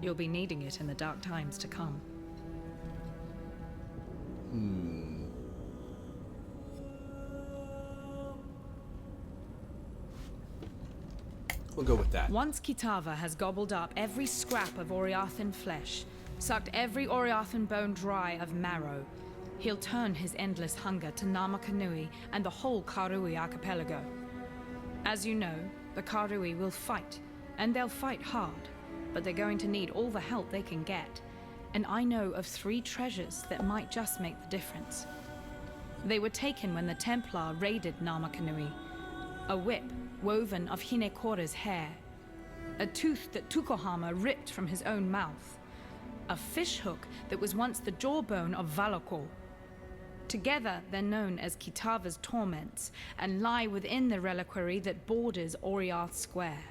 You'll be needing it in the dark times to come. We'll go with that. Once Kitava has gobbled up every scrap of Oriathan flesh, sucked every Oriathan bone dry of marrow, he'll turn his endless hunger to Namakanui and the whole Karui archipelago. As you know, the Karui will fight, and they'll fight hard, but they're going to need all the help they can get. And I know of 3 treasures that might just make the difference. They were taken when the Templar raided Namakanui. A whip woven of Hinekora's hair, a tooth that Tukohama ripped from his own mouth, a fishhook that was once the jawbone of Valakor. Together, they're known as Kitava's torments and lie within the reliquary that borders Oriath Square.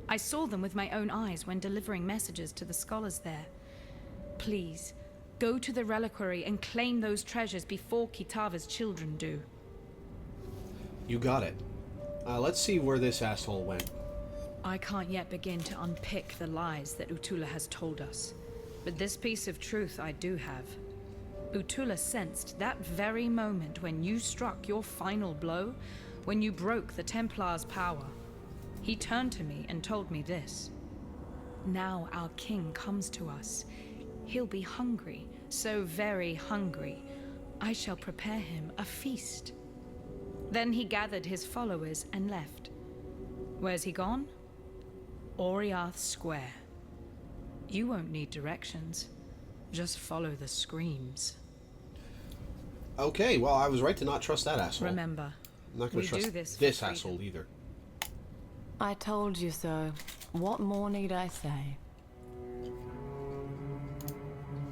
I saw them with my own eyes when delivering messages to the scholars there. Please, go to the reliquary and claim those treasures before Kitava's children do. You got it. Let's see where this asshole went. I can't yet begin to unpick the lies that Utula has told us, but this piece of truth I do have. Utula sensed that very moment when you struck your final blow, when you broke the Templar's power. He turned to me and told me this. Now our king comes to us. He'll be hungry, so very hungry. I shall prepare him a feast. Then he gathered his followers and left. Where's he gone? Oriath Square. You won't need directions. Just follow the screams. Okay, well, I was right to not trust that asshole. Remember, I'm not going to trust this asshole either. I told you so. What more need I say?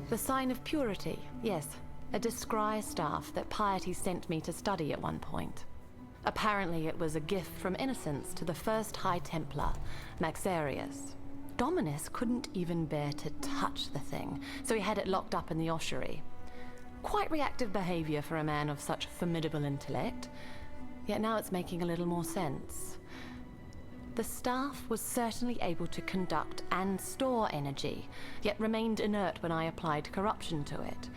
The sign of purity, yes. A discry staff that piety sent me to study at one point. Apparently it was a gift from innocence to the first High Templar, Maxarius. Dominus couldn't even bear to touch the thing, so he had it locked up in the ossuary. Quite reactive behavior for a man of such formidable intellect, yet now it's making a little more sense. The staff was certainly able to conduct and store energy, yet remained inert when I applied corruption to it.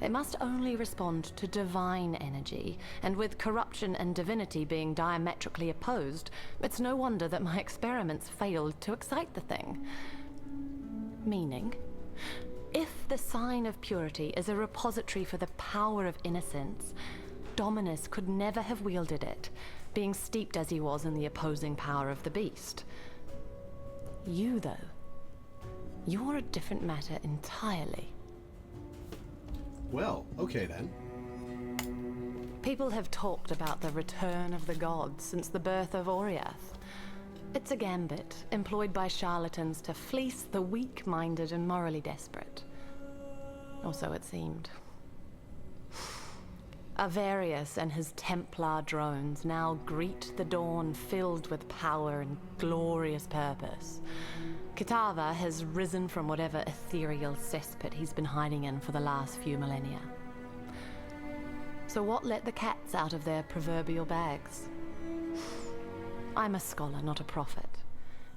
It must only respond to divine energy, and with corruption and divinity being diametrically opposed, it's no wonder that my experiments failed to excite the thing. Meaning, if the sign of purity is a repository for the power of innocence, Dominus could never have wielded it, being steeped as he was in the opposing power of the beast. You, though, you're a different matter entirely. Well, okay then. People have talked about the return of the gods since the birth of Oriath. It's a gambit employed by charlatans to fleece the weak-minded and morally desperate. Or so it seemed. Avarius and his Templar drones now greet the dawn filled with power and glorious purpose. Kitava has risen from whatever ethereal cesspit he's been hiding in for the last few millennia. So what let the cats out of their proverbial bags? I'm a scholar, not a prophet.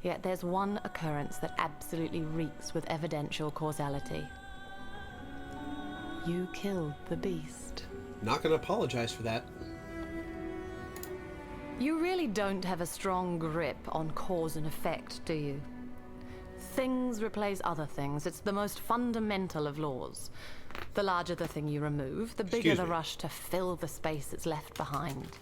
Yet there's one occurrence that absolutely reeks with evidential causality. You killed the beast. Not gonna apologize for that. You really don't have a strong grip on cause and effect, do you? Things replace other things. It's the most fundamental of laws. The larger the thing you remove, the bigger the rush to fill the space that's left behind.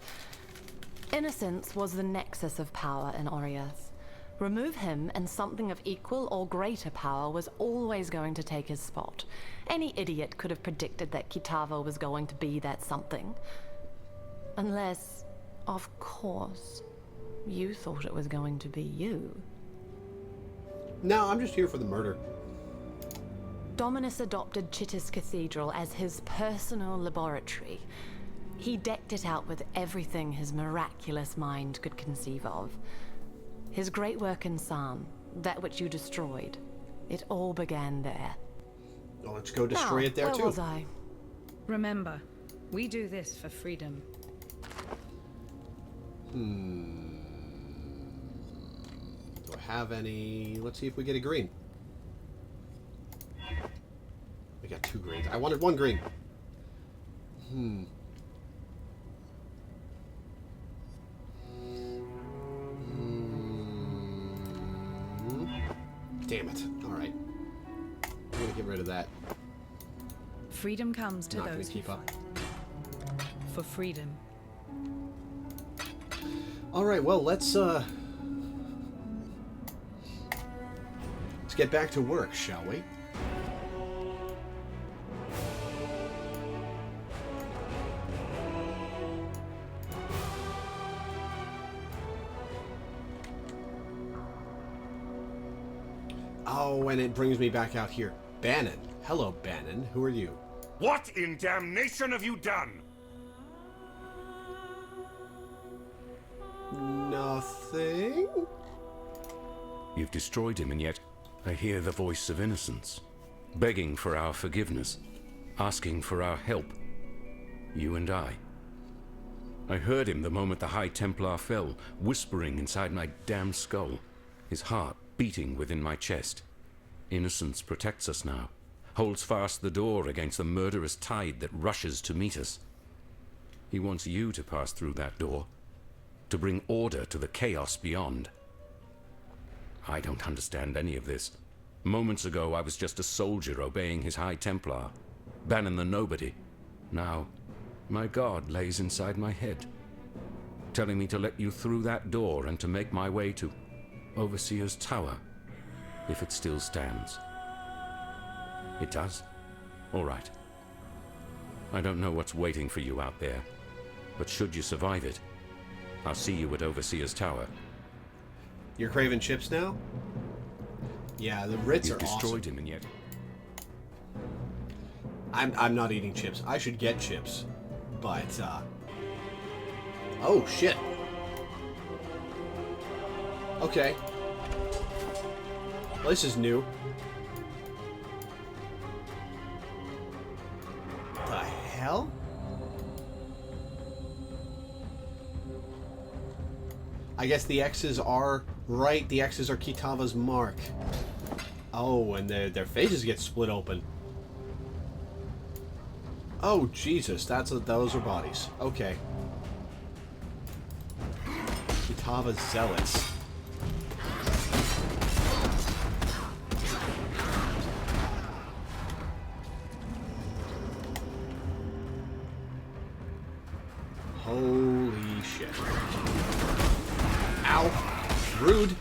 Innocence was the nexus of power in Oriath. Remove him, and something of equal or greater power was always going to take his spot. Any idiot could have predicted that Kitava was going to be that something. Unless, of course, you thought it was going to be you. No, I'm just here for the murder. Dominus adopted Chittis Cathedral as his personal laboratory. He decked it out with everything his miraculous mind could conceive of. His great work in San, that which you destroyed, it all began there. Well, let's go destroy it there too. Where was I? Remember, we do this for freedom. Do I have any? Let's see if we get a green. We got 2 greens. I wanted 1 green. Damn it. Alright. I'm gonna get rid of that. Freedom comes to Not gonna those who keep up. fight. For freedom. Alright, well, let's get back to work, shall we? Oh, and it brings me back out here. Bannon. Hello, Bannon. Who are you? What in damnation have you done? Nothing? You've destroyed him, and yet I hear the voice of innocence, begging for our forgiveness, asking for our help. You and I. I heard him the moment the High Templar fell, whispering inside my damned skull, his heart beating within my chest. Innocence protects us now, holds fast the door against the murderous tide that rushes to meet us. He wants you to pass through that door, to bring order to the chaos beyond. I don't understand any of this. Moments ago, I was just a soldier obeying his High Templar, Bannon the Nobody. Now, my God lays inside my head, telling me to let you through that door and to make my way to Overseer's Tower, if it still stands. It does? All right. I don't know what's waiting for you out there, but should you survive it, I'll see you at Overseer's Tower. You're craving chips now? Yeah, the Ritz You've are awesome. destroyed him, and yet I'm not eating chips. I should get chips. But, oh, shit. Okay. Well, this is new. The hell? I guess the X's are... Right, the X's are Kitava's mark. Oh, and their faces get split open. Oh, Jesus. Those are bodies. Okay. Kitava Zealots. Holy shit. Ow. Rude.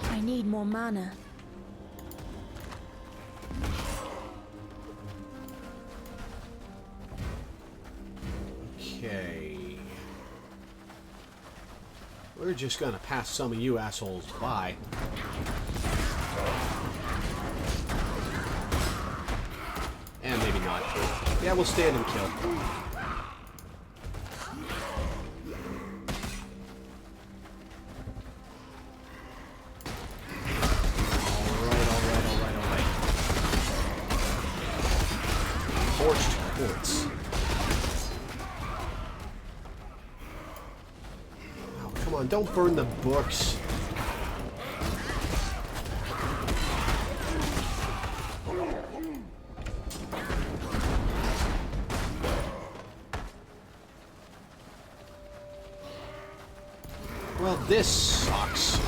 I need more mana. Okay. We're just gonna pass some of you assholes by. And maybe not. Yeah, we'll stand and kill. Alright. Forged quartz. Oh, come on, don't burn the books. Well, this sucks.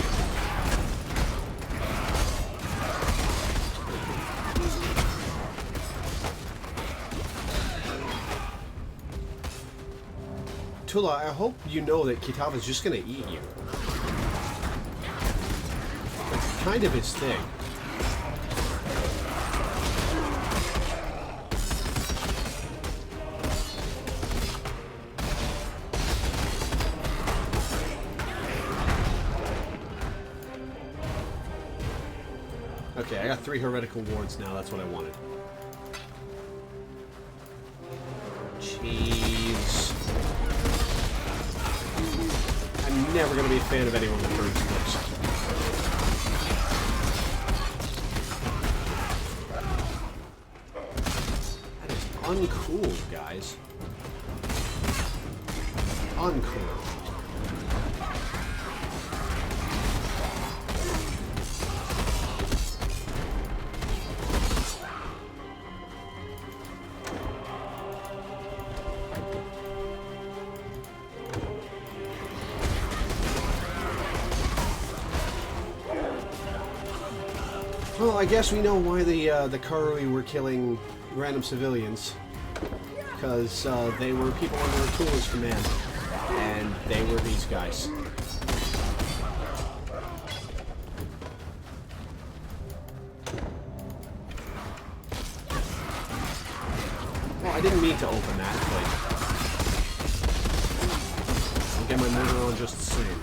Tula, I hope you know that Kitava's just gonna eat you. That's kind of his thing. Okay, I got 3 heretical wards now. That's what I wanted. Jeez. I'm never going to be a fan of anyone that burns books. That is uncool, guys. Uncool. Well, I guess we know why the Karui were killing random civilians. Because they were people under Atula's command. And they were these guys. Well, I didn't mean to open that, but I'll get my murder on just the same.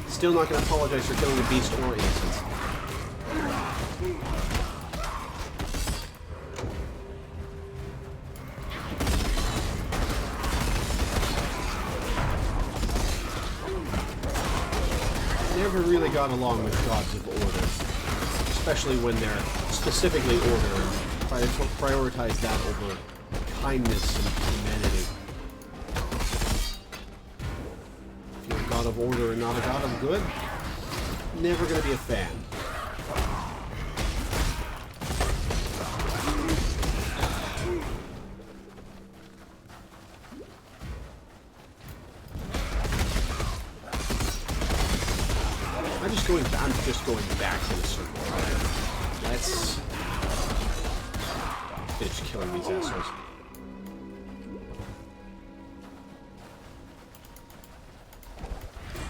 Still not going to apologize for killing the beast or innocents. Never really got along with gods of order, especially when they're specifically order and try to prioritize that over kindness and humanity. God of order and not a god of good, never going to be a fan. I'm just going back in a circle. Let's finish killing these assholes.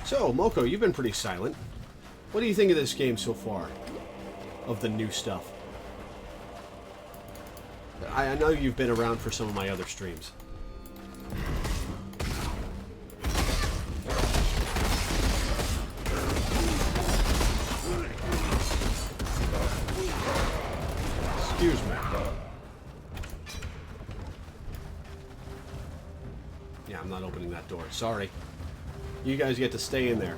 So, Moko, you've been pretty silent. What do you think of this game so far? Of the new stuff? I know you've been around for some of my other streams. Excuse me. Yeah, I'm not opening that door. Sorry. You guys get to stay in there.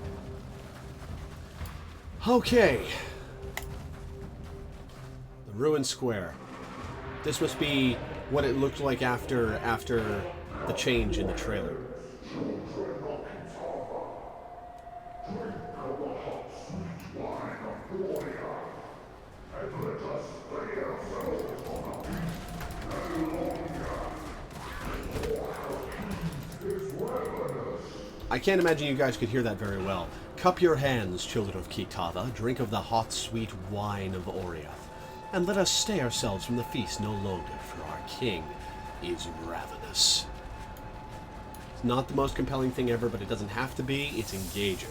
Okay. The ruined square. This must be what it looked like after the change in the trailer. I can't imagine you guys could hear that very well. Cup your hands, children of Kitava, drink of the hot, sweet wine of Oriath, and let us stay ourselves from the feast no longer, for our king is ravenous. It's not the most compelling thing ever, but it doesn't have to be. It's engaging.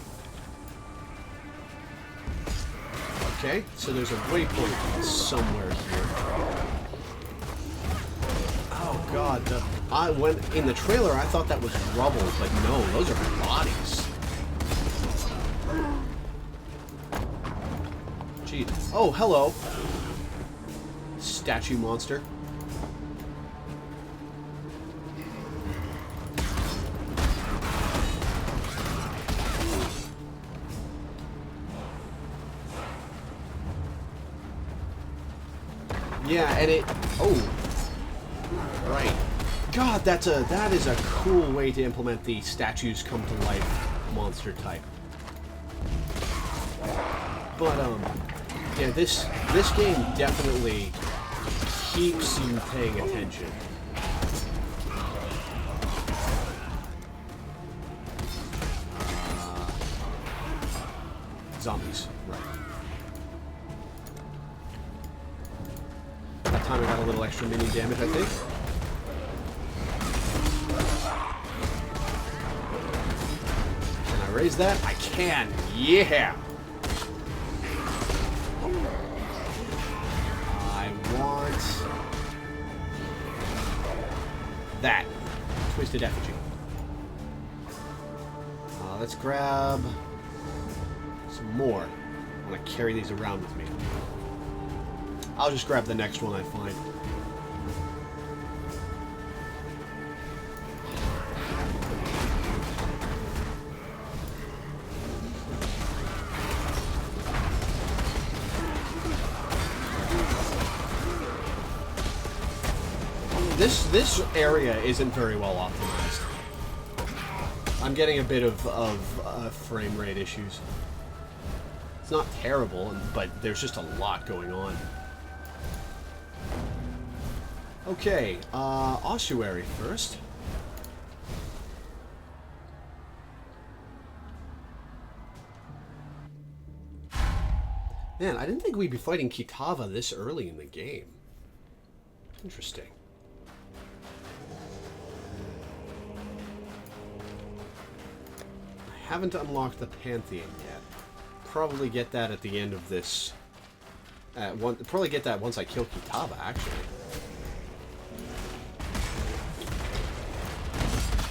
Okay, so there's a waypoint somewhere here. Oh god, in the trailer I thought that was rubble, but no, those are bodies. Gee. Oh, hello. Statue monster. Yeah, and it... Oh. Right. God, that is a cool way to implement the statues come to life monster type. But, yeah, this game definitely keeps you paying attention. Zombies, right. That time I got a little extra minion damage, I think. Can I raise that? I can! Yeah! I want... that. Twisted Effigy. Let's grab... some more. I want to carry these around with me. I'll just grab the next one I find. This area isn't very well optimized. I'm getting a bit of frame rate issues. It's not terrible, but there's just a lot going on. Okay, ossuary first. Man, I didn't think we'd be fighting Kitava this early in the game. Interesting. I haven't unlocked the Pantheon yet. Probably get that at the end of this. Probably get that once I kill Kitava, actually.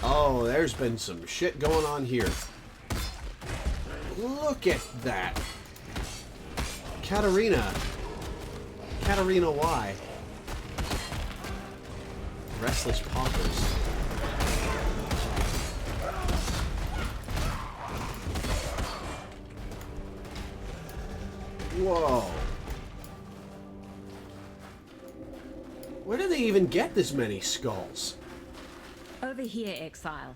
Oh, there's been some shit going on here. Look at that. Katarina. Katarina Y. Restless Paupers. Whoa. Where did they even get this many skulls? Over here, Exile.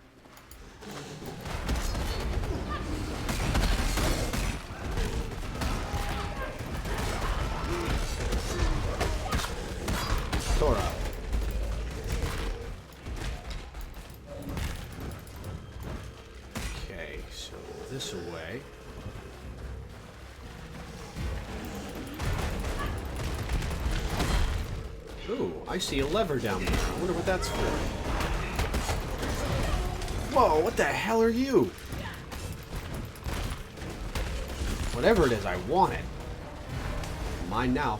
Tora. Okay, so this away. Ooh, I see a lever down there. I wonder what that's for. Whoa, what the hell are you? Whatever it is, I want it. Mine now.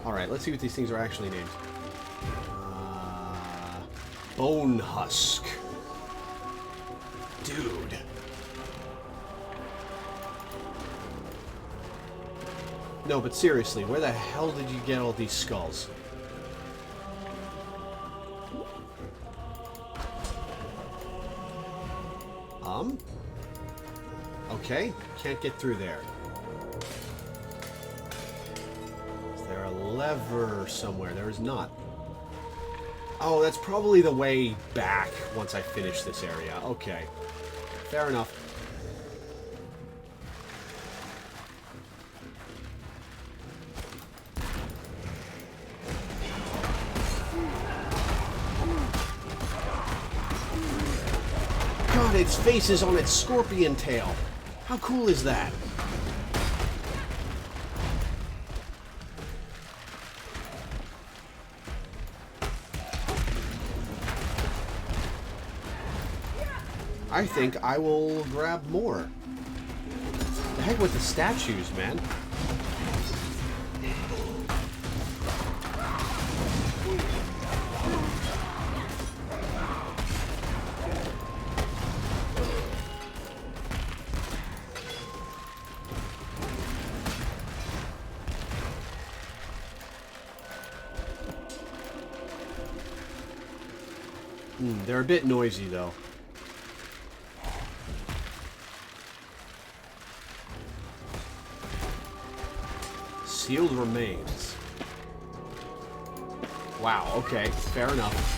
Alright, let's see what these things are actually named. Bone Husk. Dude. No, but seriously, where the hell did you get all these skulls? Okay, can't get through there. Is there a lever somewhere? There is not. Oh, that's probably the way back once I finish this area. Okay, fair enough. god, its face is on its scorpion tail. How cool is that? I think I will grab more. The heck with the statues, man. They're a bit noisy, though. Sealed remains. Wow, okay, fair enough.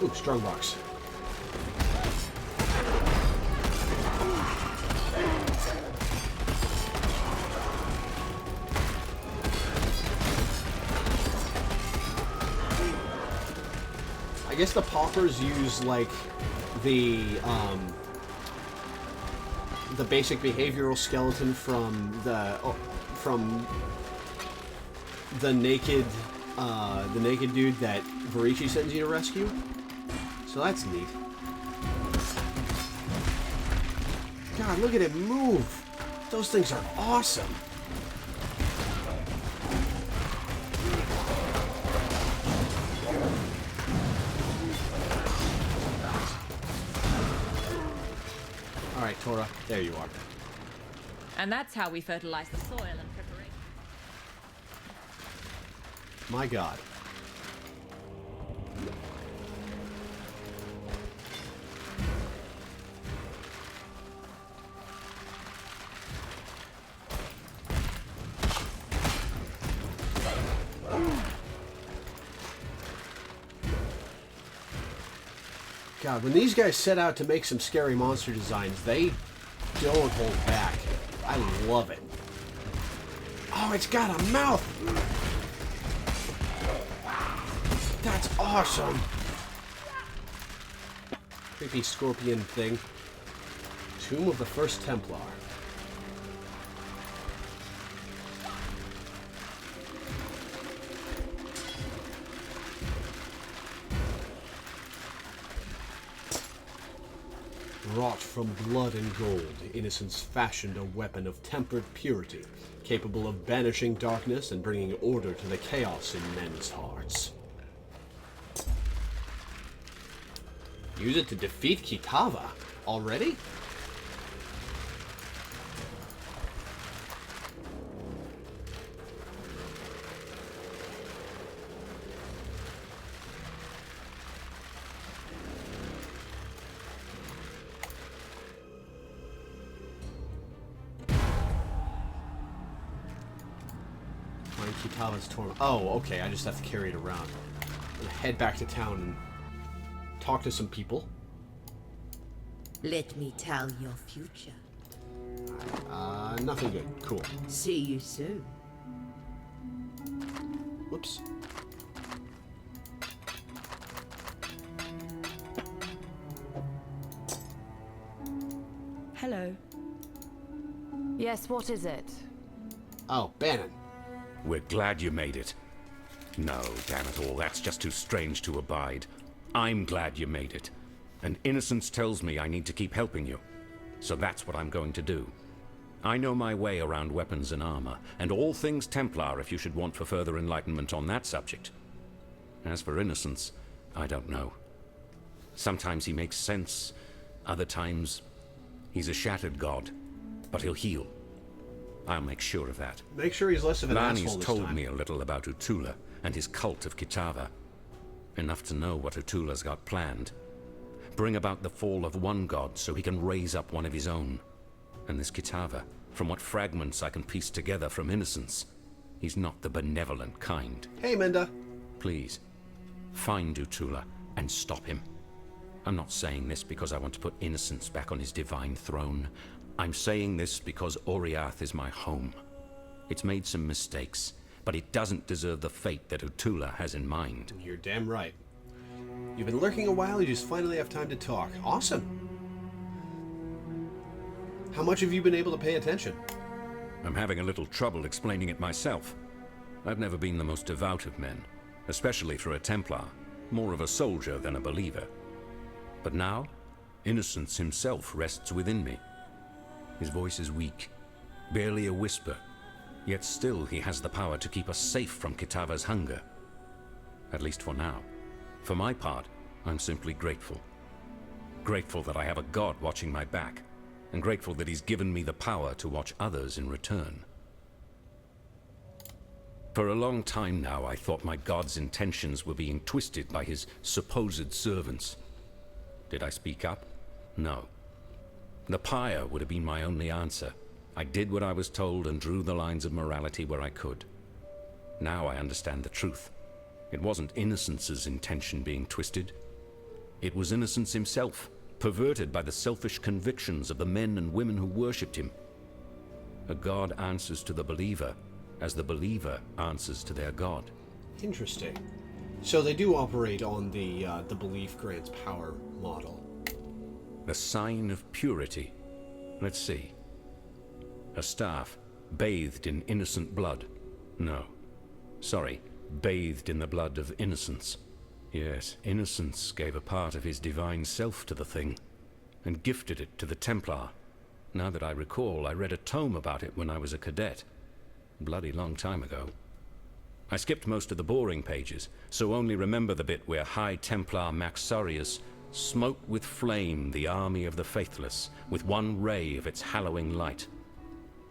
Ooh, strongbox. I guess the paupers use like the basic behavioral skeleton from the naked dude that Varici sends you to rescue. So that's neat. God, look at it move. Those things are awesome. Alright, Tora, there you are. And that's how we fertilize the soil and preparation. My god. God, when these guys set out to make some scary monster designs, they don't hold back. I love it. Oh, it's got a mouth! That's awesome! Creepy scorpion thing. Tomb of the First Templar. Wrought from blood and gold, innocence fashioned a weapon of tempered purity, capable of banishing darkness and bringing order to the chaos in men's hearts. Use it to defeat Kitava? Already? Kitava's torn. Oh, okay. I just have to carry it around. I'm gonna head back to town and talk to some people. Let me tell your future. Nothing good. Cool. See you soon. Whoops. Hello. Yes, what is it? Oh, Bannon. We're glad you made it. No, damn it all, that's just too strange to abide. I'm glad you made it. And innocence tells me I need to keep helping you. So that's what I'm going to do. I know my way around weapons and armor, and all things Templar if you should want for further enlightenment on that subject. As for innocence, I don't know. Sometimes he makes sense, other times he's a shattered god, but he'll heal. I'll make sure of that. Make sure he's less of an asshole this time. Lani's told me a little about Utula and his cult of Kitava. Enough to know what Utula's got planned. Bring about the fall of one god so he can raise up one of his own. And this Kitava, from what fragments I can piece together from innocence, he's not the benevolent kind. Hey, Minda. Please, find Utula and stop him. I'm not saying this because I want to put innocence back on his divine throne. I'm saying this because Oriath is my home. It's made some mistakes, but it doesn't deserve the fate that Utula has in mind. You're damn right. You've been lurking a while, you just finally have time to talk. Awesome. How much have you been able to pay attention? I'm having a little trouble explaining it myself. I've never been the most devout of men, especially for a Templar, more of a soldier than a believer. But now, Innocence himself rests within me. His voice is weak, barely a whisper, yet still he has the power to keep us safe from Kitava's hunger. At least for now. For my part, I'm simply grateful. Grateful that I have a god watching my back, and grateful that he's given me the power to watch others in return. For a long time now, I thought my god's intentions were being twisted by his supposed servants. Did I speak up? No. The pyre would have been my only answer. I did what I was told and drew the lines of morality where I could. Now I understand the truth. It wasn't Innocence's intention being twisted. It was Innocence himself, perverted by the selfish convictions of the men and women who worshipped him. A god answers to the believer, as the believer answers to their god. Interesting. So they do operate on the belief grants power model. The sign of purity. Let's see. A staff, bathed in innocent blood. No. Sorry, bathed in the blood of innocence. Yes, Innocence gave a part of his divine self to the thing, and gifted it to the Templar. Now that I recall, I read a tome about it when I was a cadet. Bloody long time ago. I skipped most of the boring pages, so only remember the bit where High Templar Maxarius smote with flame the army of the faithless, with one ray of its hallowing light.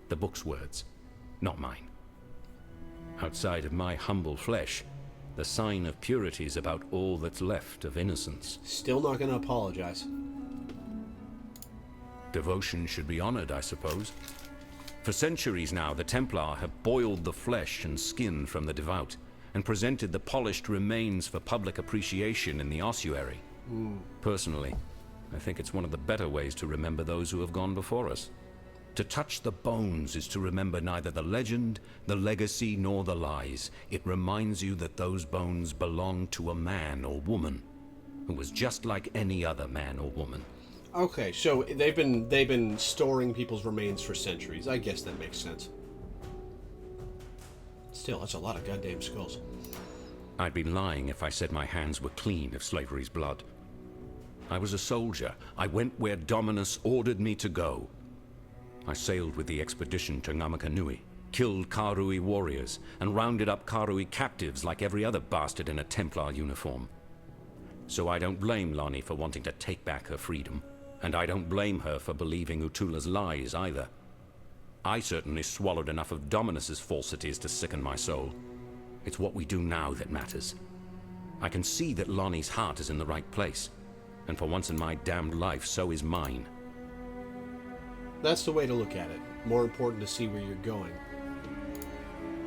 The book's words, not mine. Outside of my humble flesh, the sign of purity is about all that's left of Innocence. Still not going to apologize. Devotion should be honored, I suppose. For centuries now, the Templar have boiled the flesh and skin from the devout, and presented the polished remains for public appreciation in the ossuary. Personally, I think it's one of the better ways to remember those who have gone before us. To touch the bones is to remember neither the legend, the legacy, nor the lies. It reminds you that those bones belong to a man or woman who was just like any other man or woman. Okay, so they've been storing people's remains for centuries. I guess that makes sense. Still, that's a lot of goddamn skulls. I'd be lying if I said my hands were clean of slavery's blood. I was a soldier. I went where Dominus ordered me to go. I sailed with the expedition to Ngamakanui, killed Karui warriors, and rounded up Karui captives like every other bastard in a Templar uniform. So I don't blame Lonnie for wanting to take back her freedom, and I don't blame her for believing Utula's lies either. I certainly swallowed enough of Dominus's falsities to sicken my soul. It's what we do now that matters. I can see that Lonnie's heart is in the right place, and for once in my damned life, so is mine. That's the way to look at it. More important to see where you're going.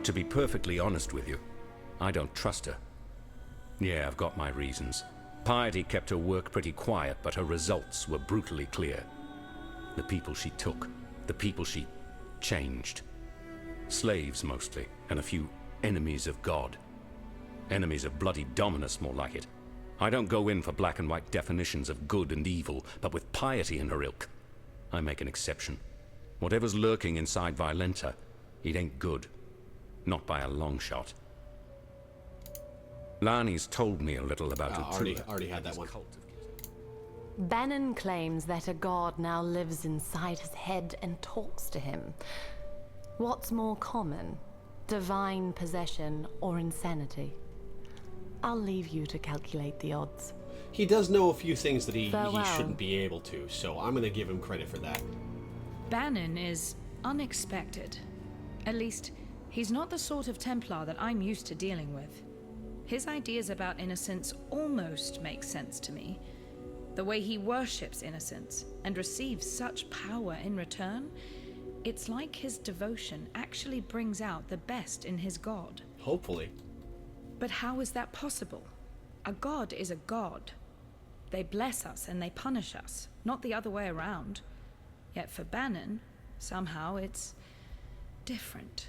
To be perfectly honest with you, I don't trust her. Yeah, I've got my reasons. Piety kept her work pretty quiet, but her results were brutally clear. The people she took, the people she changed. Slaves mostly, and a few enemies of God. Enemies of bloody Dominus, more like it. I don't go in for black and white definitions of good and evil, but with Piety in her ilk, I make an exception. Whatever's lurking inside Violenta, it ain't good. Not by a long shot. Lani's told me a little about Utula. Already had that one. Bannon claims that a god now lives inside his head and talks to him. What's more common? Divine possession or insanity? I'll leave you to calculate the odds. He does know a few things that he Farewell. shouldn't be able to, so I'm going to give him credit for that. Bannon is unexpected. At least, he's not the sort of Templar that I'm used to dealing with. His ideas about Innocence almost make sense to me. The way he worships Innocence and receives such power in return, it's like his devotion actually brings out the best in his god. Hopefully. But how is that possible? A god is a god. They bless us and they punish us, not the other way around. Yet for Bannon, somehow it's different.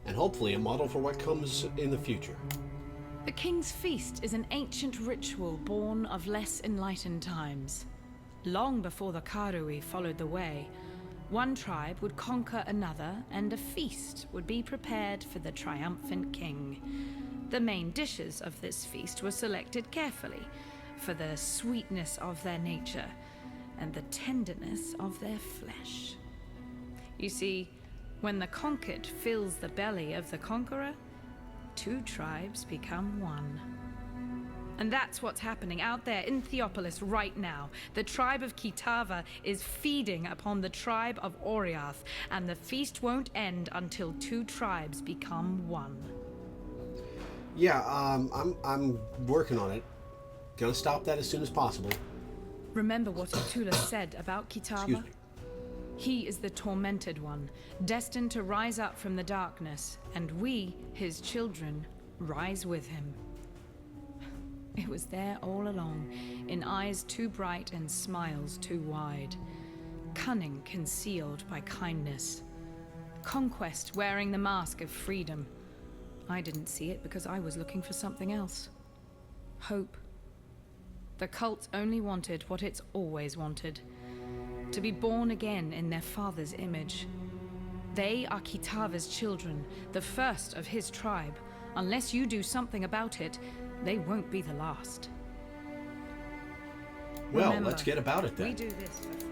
And hopefully a model for what comes in the future. The King's Feast is an ancient ritual born of less enlightened times. Long before the Karui followed the way, one tribe would conquer another, and a feast would be prepared for the triumphant king. The main dishes of this feast were selected carefully, for the sweetness of their nature and the tenderness of their flesh. You see, when the conquered fills the belly of the conqueror, two tribes become one. And that's what's happening out there in Theopolis right now. The tribe of Kitava is feeding upon the tribe of Oriath, and the feast won't end until two tribes become one. Yeah, I'm working on it. Gonna stop that as soon as possible. Remember what Itula said about Kitava? Excuse me. He is the tormented one, destined to rise up from the darkness, and we, his children, rise with him. It was there all along, in eyes too bright and smiles too wide. Cunning concealed by kindness. Conquest wearing the mask of freedom. I didn't see it because I was looking for something else. Hope. The cult only wanted what it's always wanted. To be born again in their father's image. They are Kitava's children, the first of his tribe. Unless you do something about it, they won't be the last. Well, Remember, let's get about it then. We do this for free.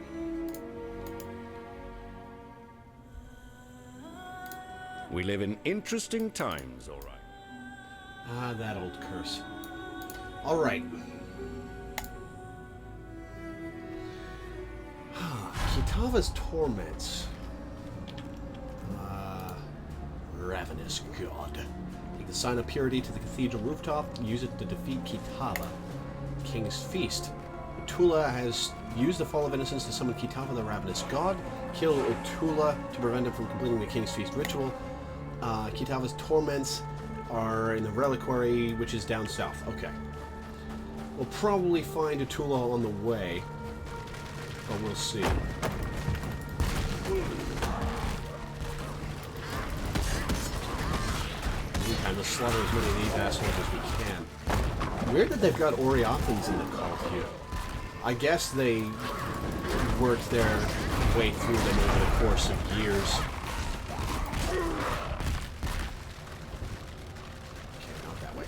We live in interesting times, all right. Ah, that old curse. All right. Kitava's torments. Ravenous god. Take the sign of purity to the cathedral rooftop. Use it to defeat Kitava. King's Feast. Utula has used the Fall of Innocence to summon Kitava, the ravenous god. Kill Utula to prevent him from completing the King's Feast ritual. Kitava's torments are in the reliquary, which is down south. Okay. We'll probably find Utula on the way, but we'll see. Meantime, let's slaughter as many of these assholes as we can. Weird that they've got Oriathans in the cult here. I guess they worked their way through them over the course of years. Okay, not that way.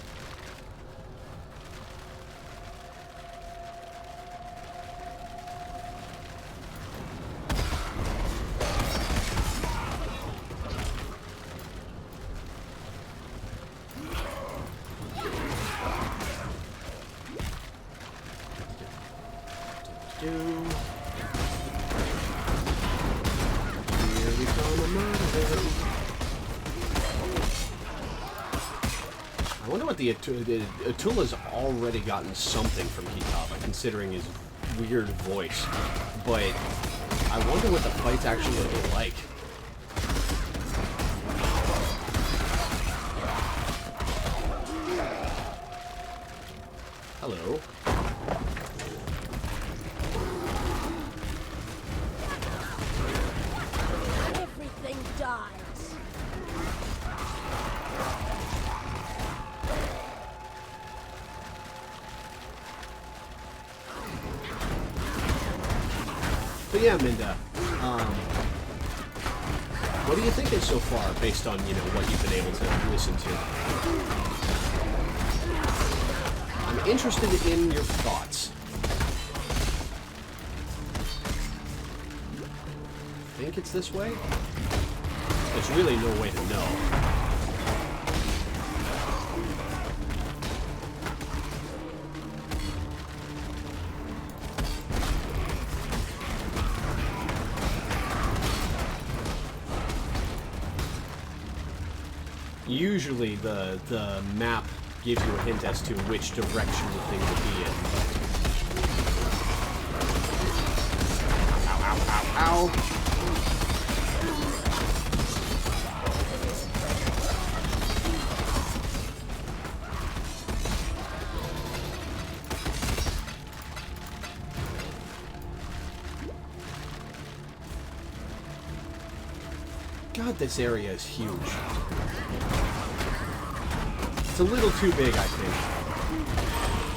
I wonder what the Atula's already gotten something from Kitava, considering his weird voice. But I wonder what the fight's actually going to be like. Hello. Everything dies. But yeah, Minda, what are you thinking so far, based on, you know, what you've been able to listen to? I'm interested in your thoughts. Think it's this way? There's really no way to know. Usually the map gives you a hint as to which direction the thing will be in. Ow, ow, ow, ow! God, this area is huge. It's a little too big, I think.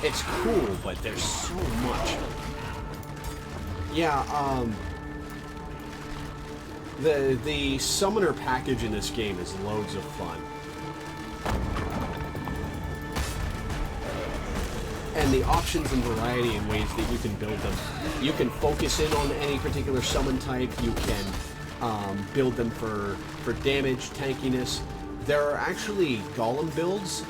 It's cool, but there's so much. Yeah, the summoner package in this game is loads of fun. And the options and variety in ways that you can build them. You can focus in on any particular summon type. You can build them for damage, tankiness. There are actually golem builds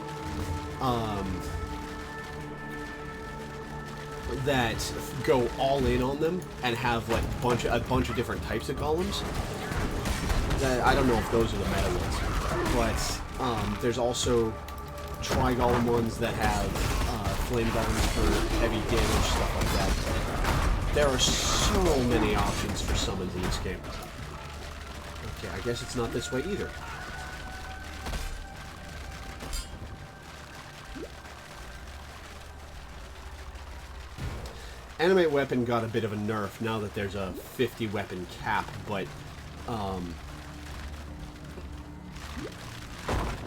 that go all in on them and have like a bunch of different types of golems. I don't know if those are the meta ones, but there's also tri-golem ones that have flame golems for heavy damage, stuff like that. There are so many options for summons in this game. Okay, I guess it's not this way either. Animate weapon got a bit of a nerf now that there's a 50 weapon cap, but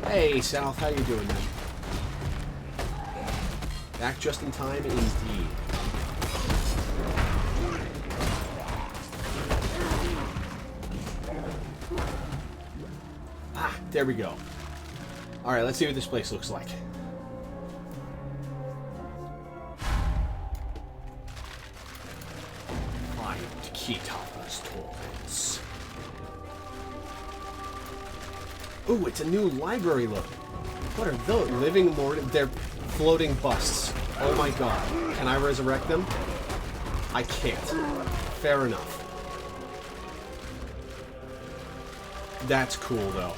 hey South, how you doing, man? Back just in time, indeed. Ah, there we go. Alright, let's see what this place looks like. Kitava's torments. Ooh, it's a new library look. What are those? Living mortal? They're floating busts. Oh my god. Can I resurrect them? I can't. Fair enough. That's cool, though.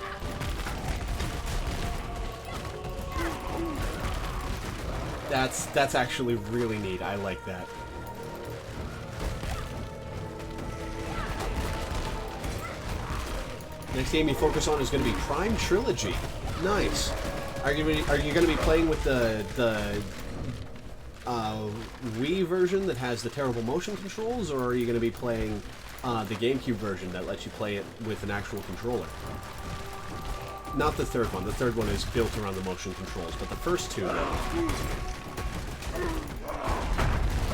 That's actually really neat. I like that. Next game you focus on is going to be Prime Trilogy. Nice. Are you going to be playing with the Wii version that has the terrible motion controls, or are you going to be playing the GameCube version that lets you play it with an actual controller? Not the third one. The third one is built around the motion controls, but the first two,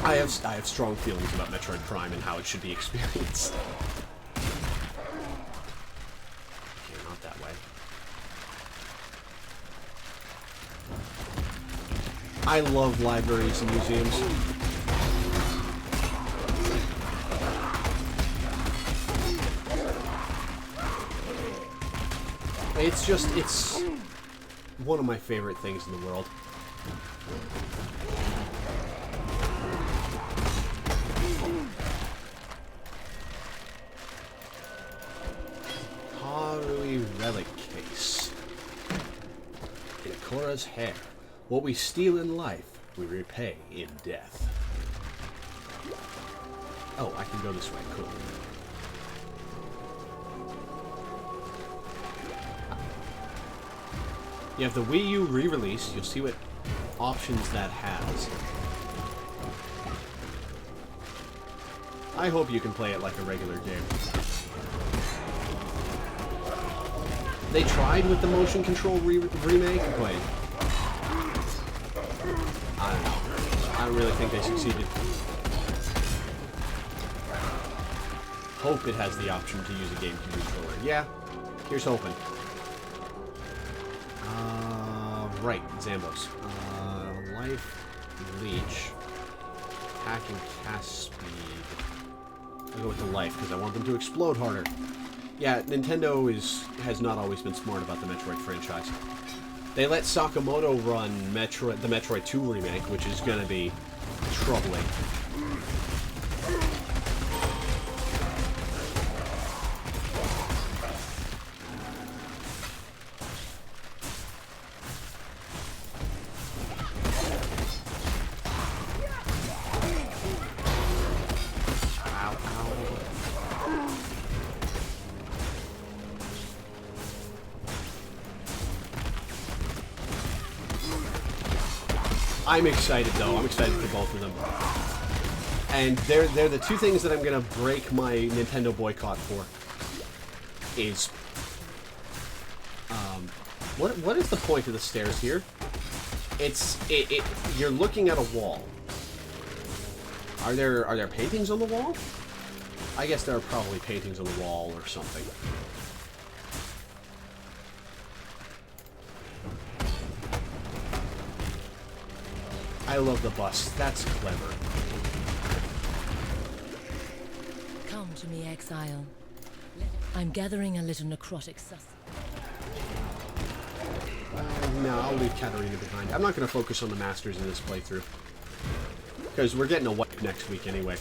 I have strong feelings about Metroid Prime and how it should be experienced. I love libraries and museums. It's one of my favorite things in the world. Harui relic case. In Korra's hair. What we steal in life, we repay in death. Oh, I can go this way. Cool. You have the Wii U re-release. You'll see what options that has. I hope you can play it like a regular game. They tried with the motion control remake, but I don't know. I don't really think they succeeded. Hope it has the option to use a GameCube controller. Yeah, here's hoping. Right, Zambos. Life, Leech, attack and cast speed. I'll go with the life because I want them to explode harder. Yeah, Nintendo has not always been smart about the Metroid franchise. They let Sakamoto run the Metroid 2 remake, which is going to be troubling. I'm excited, though. I'm excited for both of them. And they're the two things that I'm going to break my Nintendo boycott for. Is What is the point of the stairs here? You're looking at a wall. Are there paintings on the wall? I guess there are probably paintings on the wall or something. I love the bus. That's clever. Come to me, Exile. I'm gathering a little necrotic sus. No, I'll leave Katarina behind. I'm not going to focus on the Masters in this playthrough. Because we're getting a wipe next week anyway.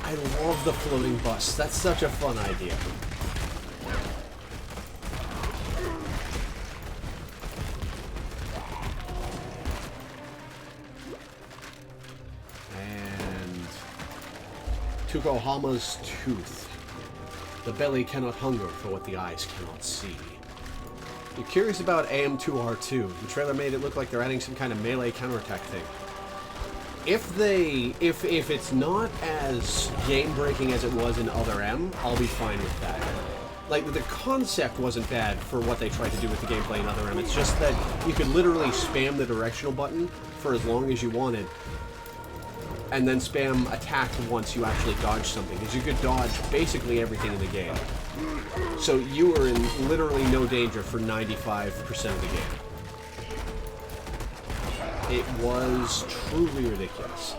I love the floating bus. That's such a fun idea. Tukohama's tooth. The belly cannot hunger for what the eyes cannot see. You're curious about AM2R2. The trailer made it look like they're adding some kind of melee counterattack thing. If it's not as game-breaking as it was in Other M, I'll be fine with that. Like, the concept wasn't bad for what they tried to do with the gameplay in Other M. It's just that you could literally spam the directional button for as long as you wanted, and then spam attack once you actually dodge something, because you could dodge basically everything in the game. So you were in literally no danger for 95% of the game. It was truly ridiculous.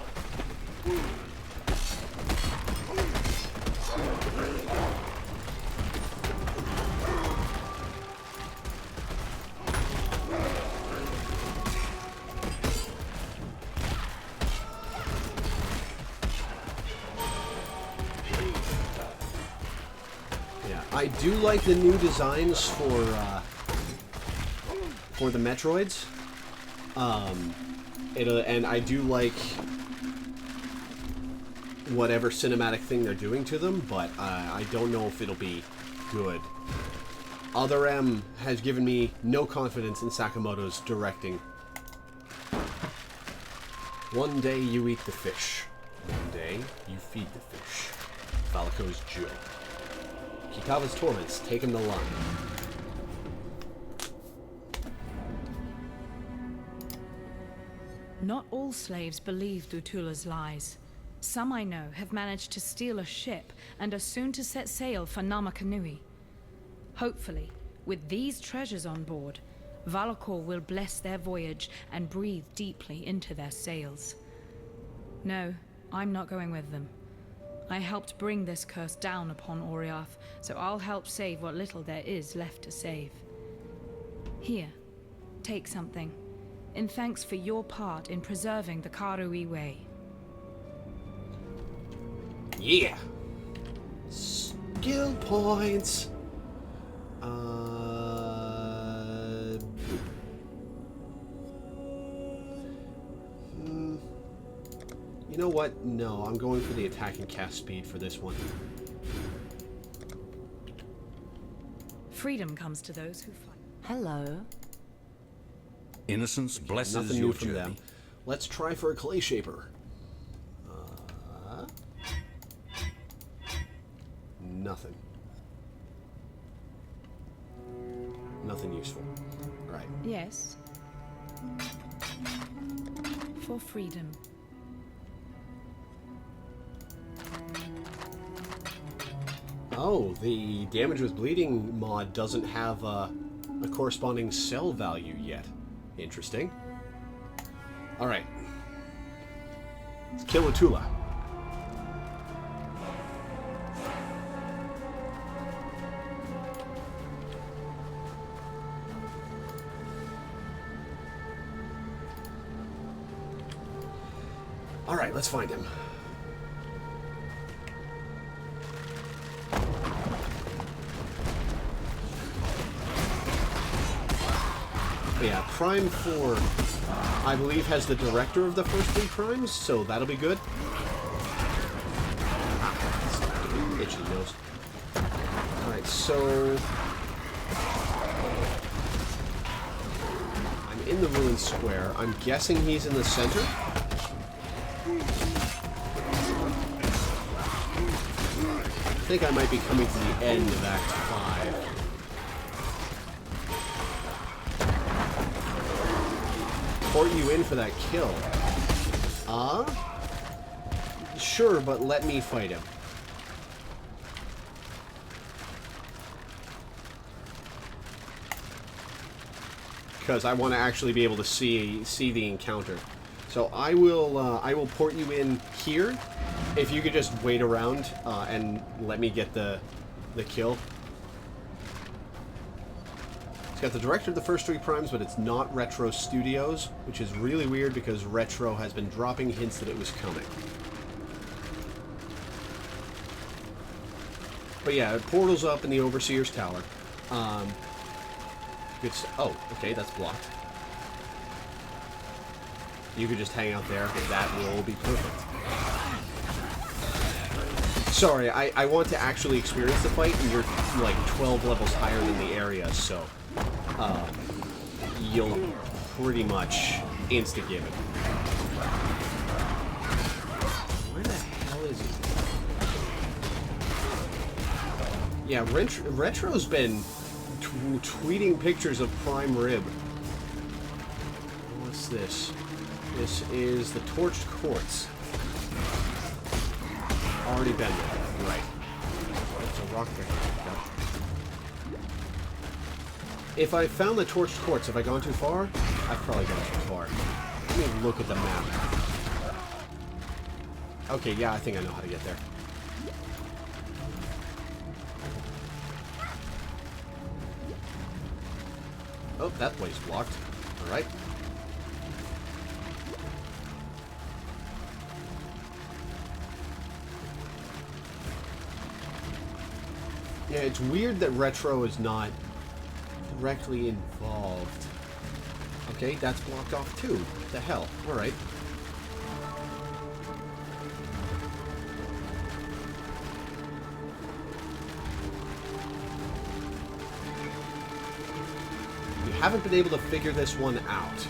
I do like the new designs for the Metroids, and I do like whatever cinematic thing they're doing to them, but I don't know if it'll be good. Other M has given me no confidence in Sakamoto's directing. One day you eat the fish, one day you feed the fish. Falco's Jill. Kitava's torments take him to line. Not all slaves believe Dutula's lies. Some I know have managed to steal a ship and are soon to set sail for Namakanui. Hopefully, with these treasures on board, Valakor will bless their voyage and breathe deeply into their sails. No, I'm not going with them. I helped bring this curse down upon Oriath, so I'll help save what little there is left to save. Here, take something, in thanks for your part in preserving the Karui Way. Yeah! Skill points! You know what? No, I'm going for the attack and cast speed for this one. Freedom comes to those who fight. Hello. Innocence blesses Nothing your new from journey. them. Let's try for a clay shaper. Nothing. Nothing useful. Right. Yes. For freedom. Oh, the damage with bleeding mod doesn't have a corresponding cell value yet. Interesting. Alright. Let's kill Atula. Alright, let's find him. Yeah, Prime 4, I believe, has the director of the first 3 primes, so that'll be good. Itchy nose. Alright, so in the ruined square. I'm guessing he's in the center. I think I might be coming to the end of Act 5. Port you in for that kill. Sure, but let me fight him. Because I want to actually be able to see the encounter. So I will port you in here. If you could just wait around and let me get the kill. It's got the director of the first 3 primes, but it's not Retro Studios, which is really weird because Retro has been dropping hints that it was coming. But yeah, portal's up in the Overseer's Tower. Oh, okay, that's blocked. You could just hang out there. That will be perfect. Sorry, I want to actually experience the fight, and you're like 12 levels higher than the area, so you'll pretty much insta-give it. Where the hell is he? Yeah, Retro's been tweeting pictures of Prime Rib. What's this? This is the Torched Quartz. Already been there. Right. There's a rock there. Yep. If I found the Torched Quartz, have I gone too far? I've probably gone too far. Let me look at the map. Okay, yeah, I think I know how to get there. Oh, that place blocked. Alright. Yeah, it's weird that Retro is not directly involved. Okay, that's blocked off too. What the hell? Alright. Haven't been able to figure this one out.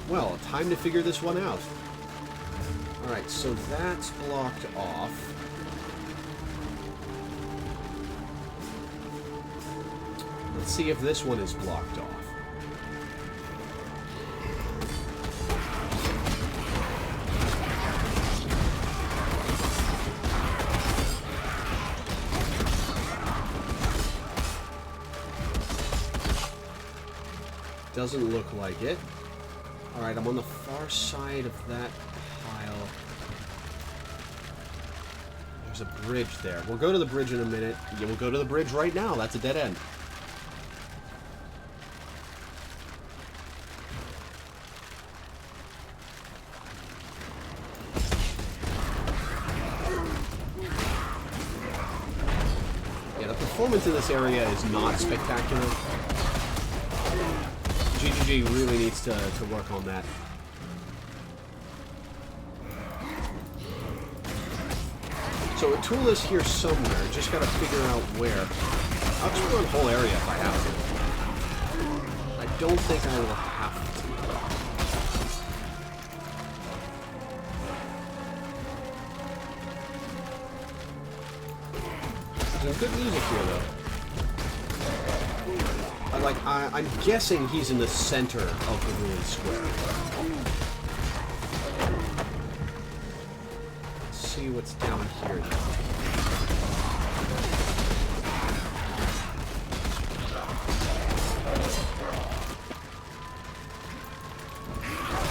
Well, time to figure this one out. Alright, so that's blocked off. Let's see if this one is blocked off. Doesn't look like it. Alright, I'm on the far side of that pile. There's a bridge there. We'll go to the bridge in a minute. Yeah, we'll go to the bridge right now. That's a dead end. Yeah, the performance in this area is not spectacular. GGG really needs to work on that. So a tool is here somewhere, just gotta figure out where. I'll explore the whole area if I have to. I don't think I will have to. There's good music here though. I'm guessing he's in the center of the ruined square. Let's see what's down here now.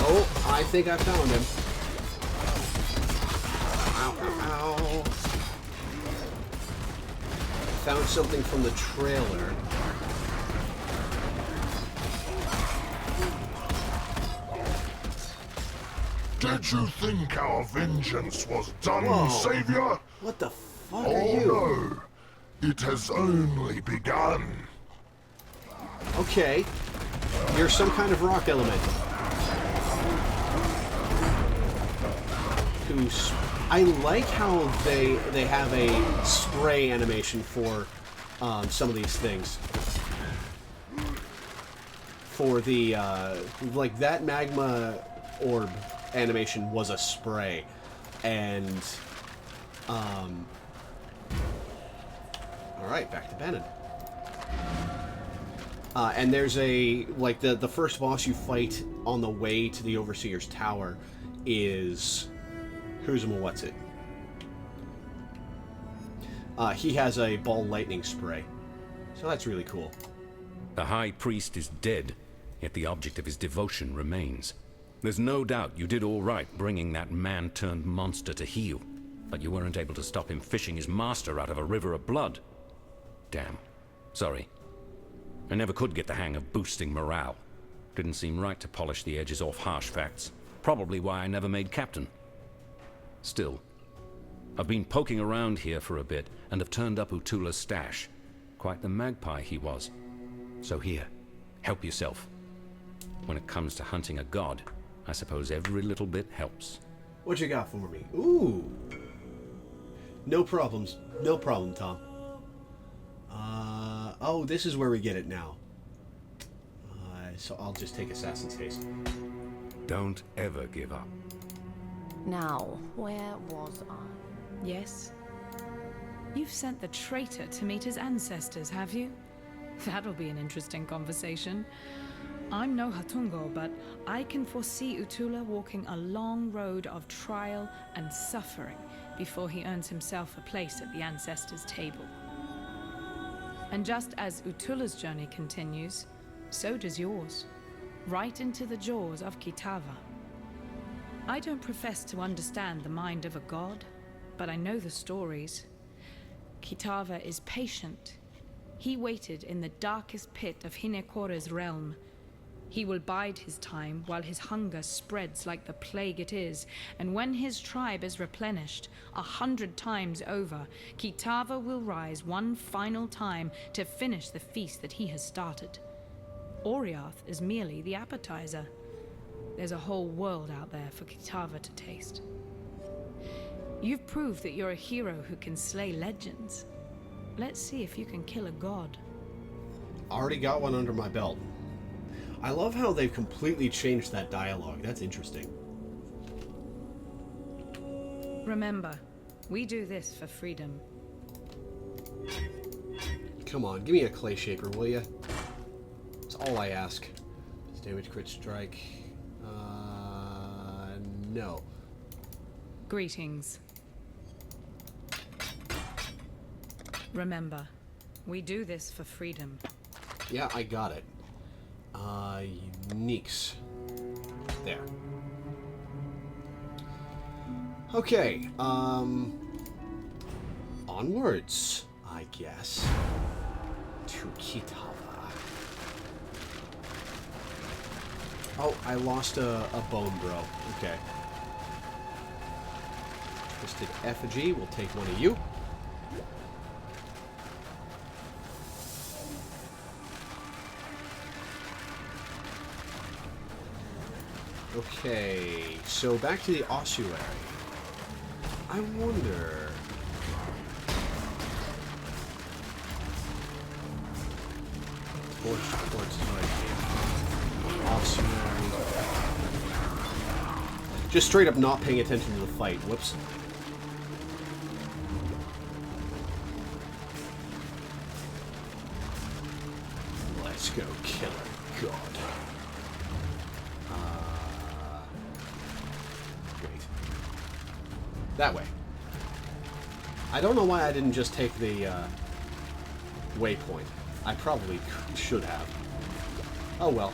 Oh, I think I found him. Ow, ow, ow. Found something from the trailer. Did you think our vengeance was done, Savior? What the fuck are you? Oh no, it has only begun. Okay, you're some kind of rock element. I like how they have a spray animation for some of these things. for the, like, that magma orb animation was a spray. And, alright, back to Bannon. And there's a, like, the first boss you fight on the way to the Overseer's Tower is... what's it? He has a ball lightning spray. So that's really cool. The High Priest is dead, yet the object of his devotion remains. There's no doubt you did all right bringing that man-turned-monster to heel, but you weren't able to stop him fishing his master out of a river of blood. Damn. Sorry. I never could get the hang of boosting morale. Didn't seem right to polish the edges off harsh facts. Probably why I never made captain. Still, I've been poking around here for a bit and have turned up Utula's stash. Quite the magpie he was. So here, help yourself. When it comes to hunting a god, I suppose every little bit helps. What you got for me? Ooh. No problems. No problem, Tom. Oh, this is where we get it now. So I'll just take Assassin's Haste. Don't ever give up. Now, where was I? Yes? You've sent the traitor to meet his ancestors, have you? That'll be an interesting conversation. I'm no Hatungo, but I can foresee Utula walking a long road of trial and suffering before he earns himself a place at the ancestors' table. And just as Utula's journey continues, so does yours, right into the jaws of Kitava. I don't profess to understand the mind of a god, but I know the stories. Kitava is patient. He waited in the darkest pit of Hinekora's realm. He will bide his time while his hunger spreads like the plague it is, and when his tribe is replenished 100 times over, Kitava will rise one final time to finish the feast that he has started. Oriath is merely the appetizer. There's a whole world out there for Kitava to taste. You've proved that you're a hero who can slay legends. Let's see if you can kill a god. Already got one under my belt. I love how they've completely changed that dialogue. That's interesting. Remember, we do this for freedom. Come on, give me a clay shaper, will ya? That's all I ask. Does damage crit strike? No. Greetings. Remember, we do this for freedom. Yeah, I got it. Uniques. There. Okay, onwards, I guess, to Kitava. Oh, I lost a bone, bro. Okay. Twisted Effigy, we'll take one of you. Okay, so back to the ossuary. I wonder... Ossuary. Just straight up not paying attention to the fight. Whoops. Let's go, killer god. That way. I don't know why I didn't just take the waypoint. I probably should have. Oh well.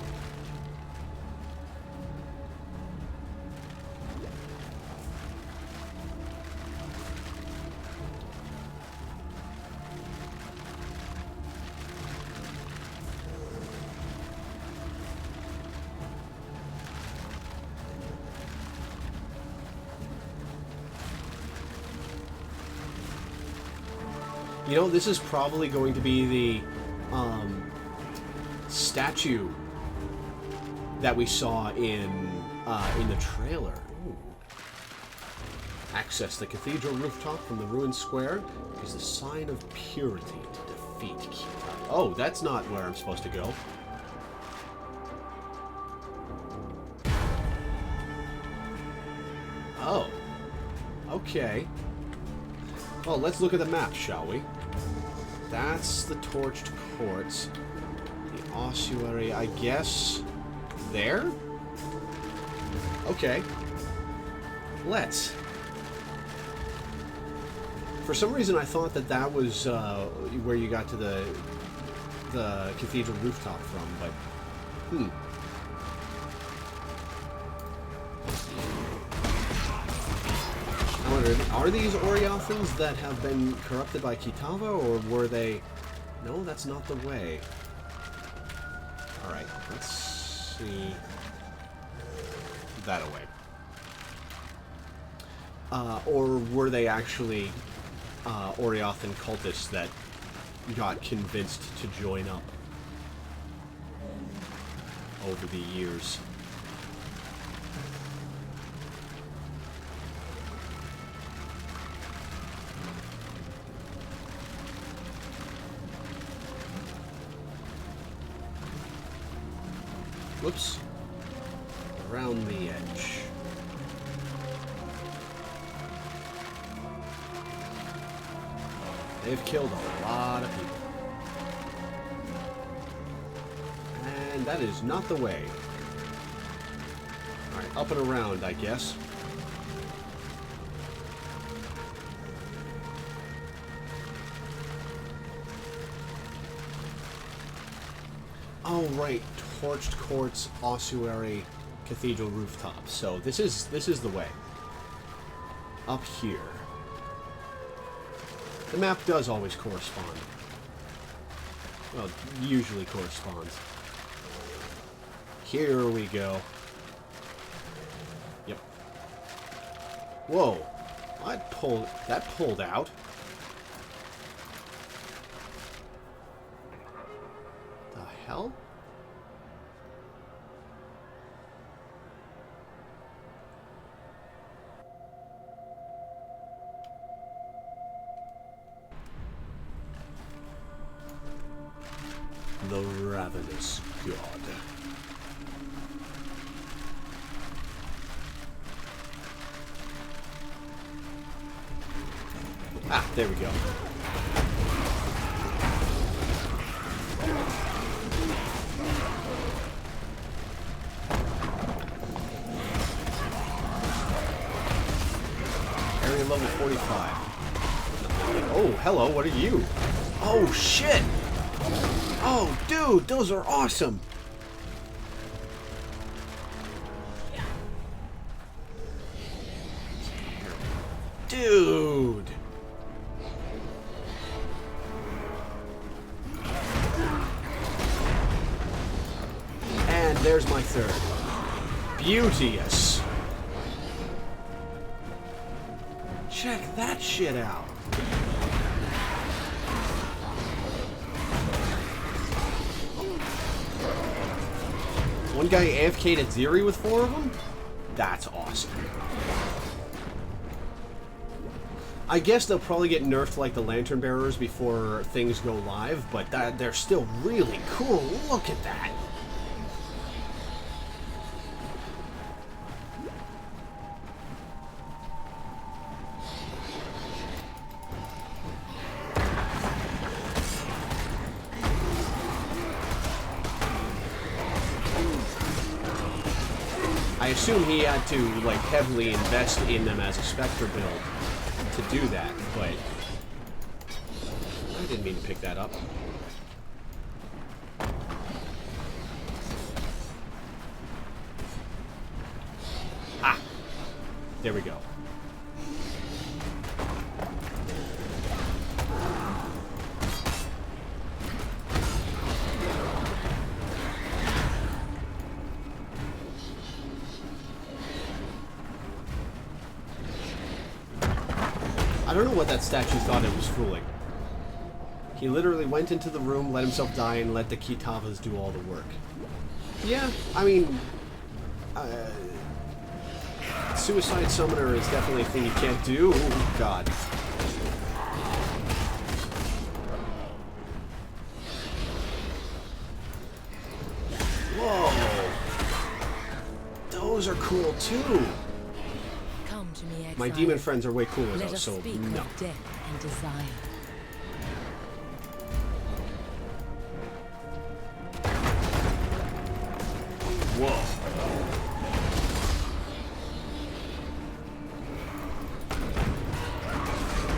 You know, this is probably going to be the statue that we saw in the trailer. Ooh. Access the cathedral rooftop from the ruined square is the sign of purity to defeat Kitava. Oh, that's not where I'm supposed to go. Okay. Well, let's look at the map, shall we? That's the Torched Courts. The ossuary, I guess... there? Okay. Let's. For some reason, I thought that that was where you got to the cathedral rooftop from, but... I wonder, are these Oriothans that have been corrupted by Kitava, or were they... No, that's not the way. Alright, let's see... that away. Or were they actually Oriothan cultists that got convinced to join up over the years? Whoops. Around the edge. They've killed a lot of people. And that is not the way. Alright, up and around, I guess. Oh, right. Torched Courts, Ossuary, Cathedral Rooftop. So this is the way. Up here. The map does always correspond. Well, usually corresponds. Here we go. Yep. Whoa. That pulled out. The hell? The Ravenous God. Ah, there we go. Area level 45. Oh, hello, what are you? Oh, shit! Oh, dude, those are awesome! Dude! And there's my third. Beauteous! Check that shit out! One guy AFK'd at Ziri with 4 of them? That's awesome. I guess they'll probably get nerfed like the Lantern Bearers before things go live, but they're still really cool. Look at that. I assume he had to, like, heavily invest in them as a Spectre build to do that, but I didn't mean to pick that up. Ah! There we go. I don't know what that statue thought it was fooling. He literally went into the room, let himself die, and let the Kitavas do all the work. Yeah, I mean... Suicide Summoner is definitely a thing you can't do. Oh, God. Whoa! Those are cool, too! Come to me, My Exile. demon friends are way cooler Let though, us so speak no. of death and desire. Whoa.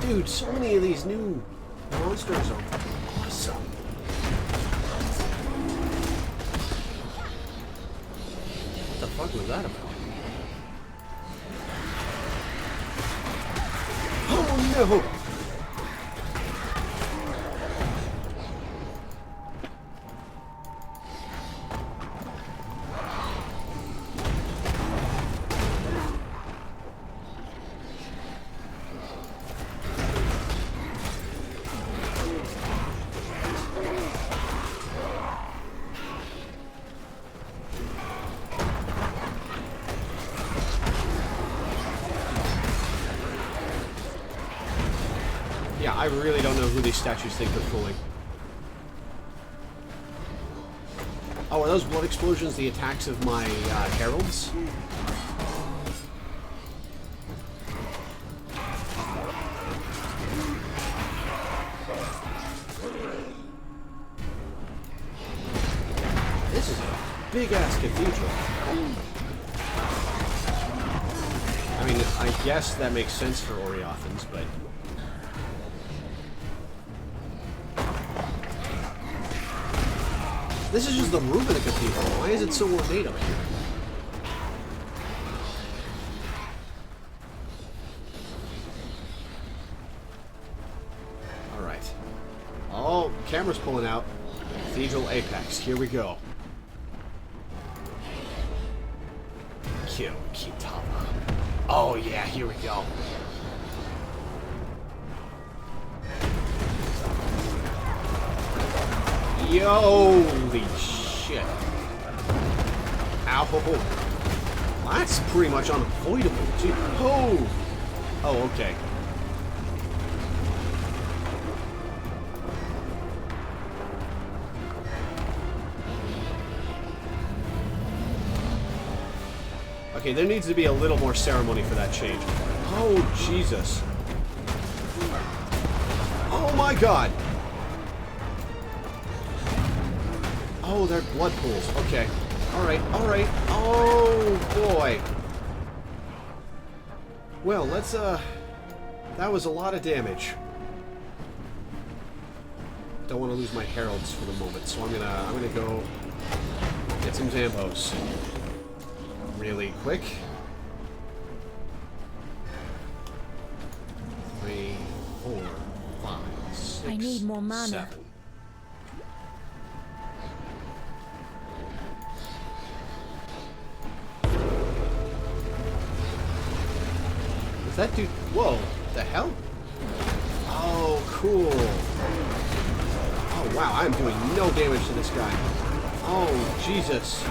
Dude, so many of these new monsters are awesome. What the fuck was that about? Oh no! Yeah, I really don't know who these statues think they're fooling. Oh, are those blood explosions the attacks of my heralds? This is a big-ass cathedral. I mean, I guess that makes sense for Oriothans, but... This is just the roof of the cathedral. Why is it so ornate up here? Alright. Oh, camera's pulling out. Cathedral Apex. Here we go. Kill Kitava. Oh yeah, here we go. Yo, holy shit. Ow. Well, that's pretty much unavoidable. Gee. Oh. Oh, okay. Okay, there needs to be a little more ceremony for that change. Oh, Jesus. Oh my god. Oh, they're blood pools. Okay. Alright, alright. Oh, boy. Well, let's, that was a lot of damage. Don't want to lose my heralds for the moment, so I'm gonna go get some Zambos. Really quick. 3, 4, 5, 6, I need more mana. 7. Is that dude? Whoa! The hell? Oh, cool. Oh wow! I'm doing no damage to this guy. Oh Jesus.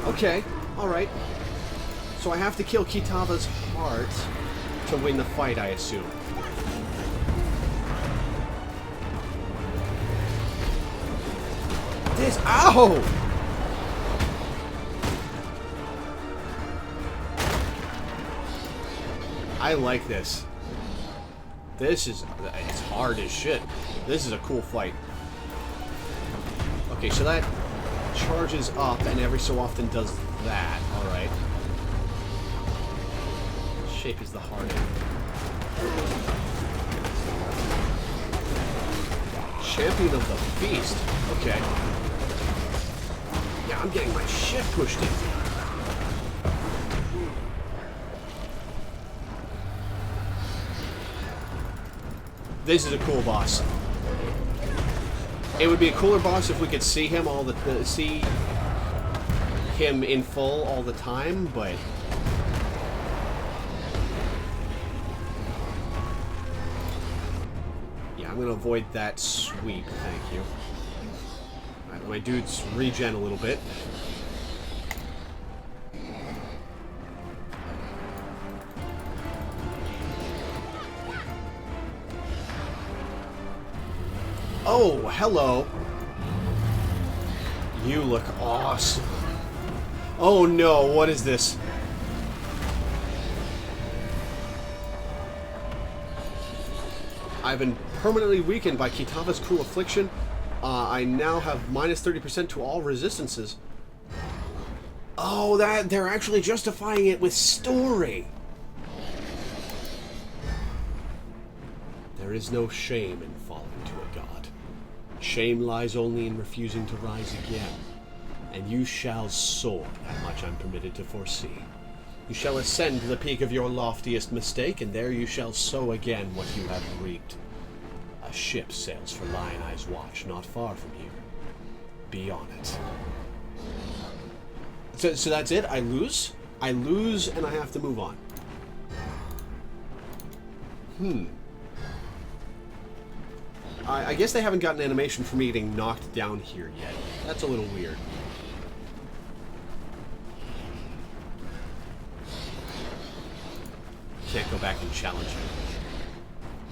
Okay, alright. So I have to kill Kitava's heart to win the fight, I assume. This... Ow! I like this. This is... It's hard as shit. This is a cool fight. Okay, so that charges up and every so often does that. Alright. Shape is the heart. Champion of the Feast. Okay. Yeah, I'm getting my shit pushed in. This is a cool boss. It would be a cooler boss if we could see him see him in full all the time, but yeah, I'm gonna avoid that sweep. Thank you. Alright, my dudes regen a little bit. Oh, hello. You look awesome. Oh no, what is this? I've been permanently weakened by Kitava's cruel affliction. I now have minus 30% to all resistances. Oh, that they're actually justifying it with story. There is no shame in falling to a god. Shame lies only in refusing to rise again. And you shall soar, that much I'm permitted to foresee. You shall ascend to the peak of your loftiest mistake, and there you shall sow again what you have reaped. A ship sails for Lion Eye's watch, not far from here. Be on it. So that's it? I lose? I lose, and I have to move on. I guess they haven't gotten animation for me getting knocked down here yet. That's a little weird. Can't go back and challenge him.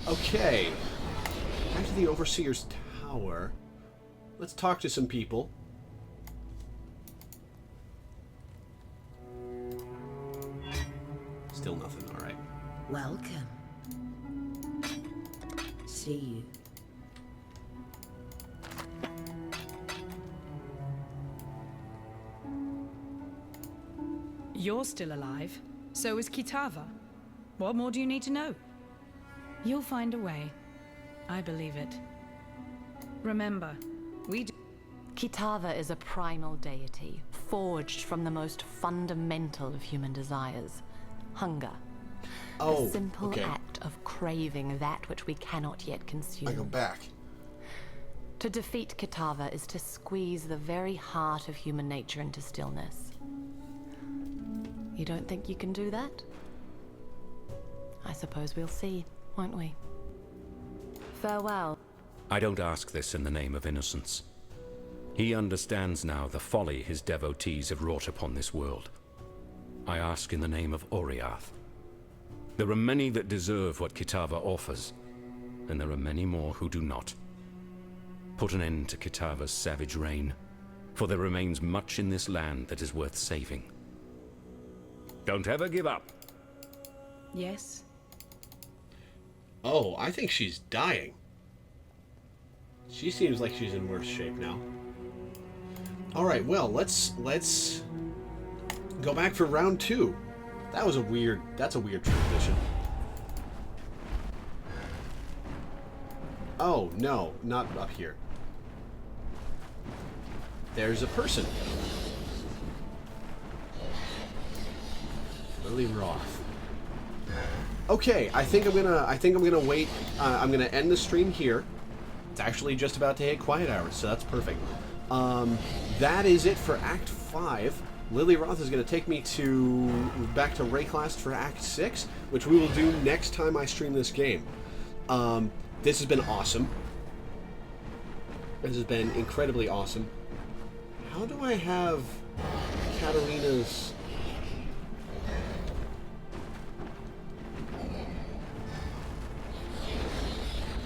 Okay. Back to the Overseer's Tower. Let's talk to some people. Still nothing, alright. Welcome. See you. You're still alive. So is Kitava. What more do you need to know? You'll find a way. I believe it. Remember, we do... Kitava is a primal deity, forged from the most fundamental of human desires, hunger. Oh, a simple okay. act of craving that which we cannot yet consume. I go back. To defeat Kitava is to squeeze the very heart of human nature into stillness. You don't think you can do that? I suppose we'll see, won't we? Farewell. I don't ask this in the name of innocence. He understands now the folly his devotees have wrought upon this world. I ask in the name of Oriath. There are many that deserve what Kitava offers, and there are many more who do not. Put an end to Kitava's savage reign, for there remains much in this land that is worth saving. Don't ever give up. Yes? Oh, I think she's dying. She seems like she's in worse shape now. Alright, well, let's go back for round 2. That's a weird transition. Oh, no, not up here. There's a person. Lily Roth. Okay, I think I'm gonna wait. I'm gonna end the stream here. It's actually just about to hit quiet hours, so that's perfect. That is it for Act 5. Lily Roth is going to take me back to Rayclast for Act 6, which we will do next time I stream this game. This has been awesome. This has been incredibly awesome. How do I have Katarina's...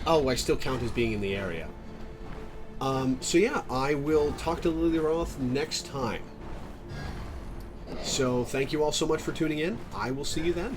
Oh, I still count as being in the area. So yeah, I will talk to Lily Roth next time. So thank you all so much for tuning in. I will see you then.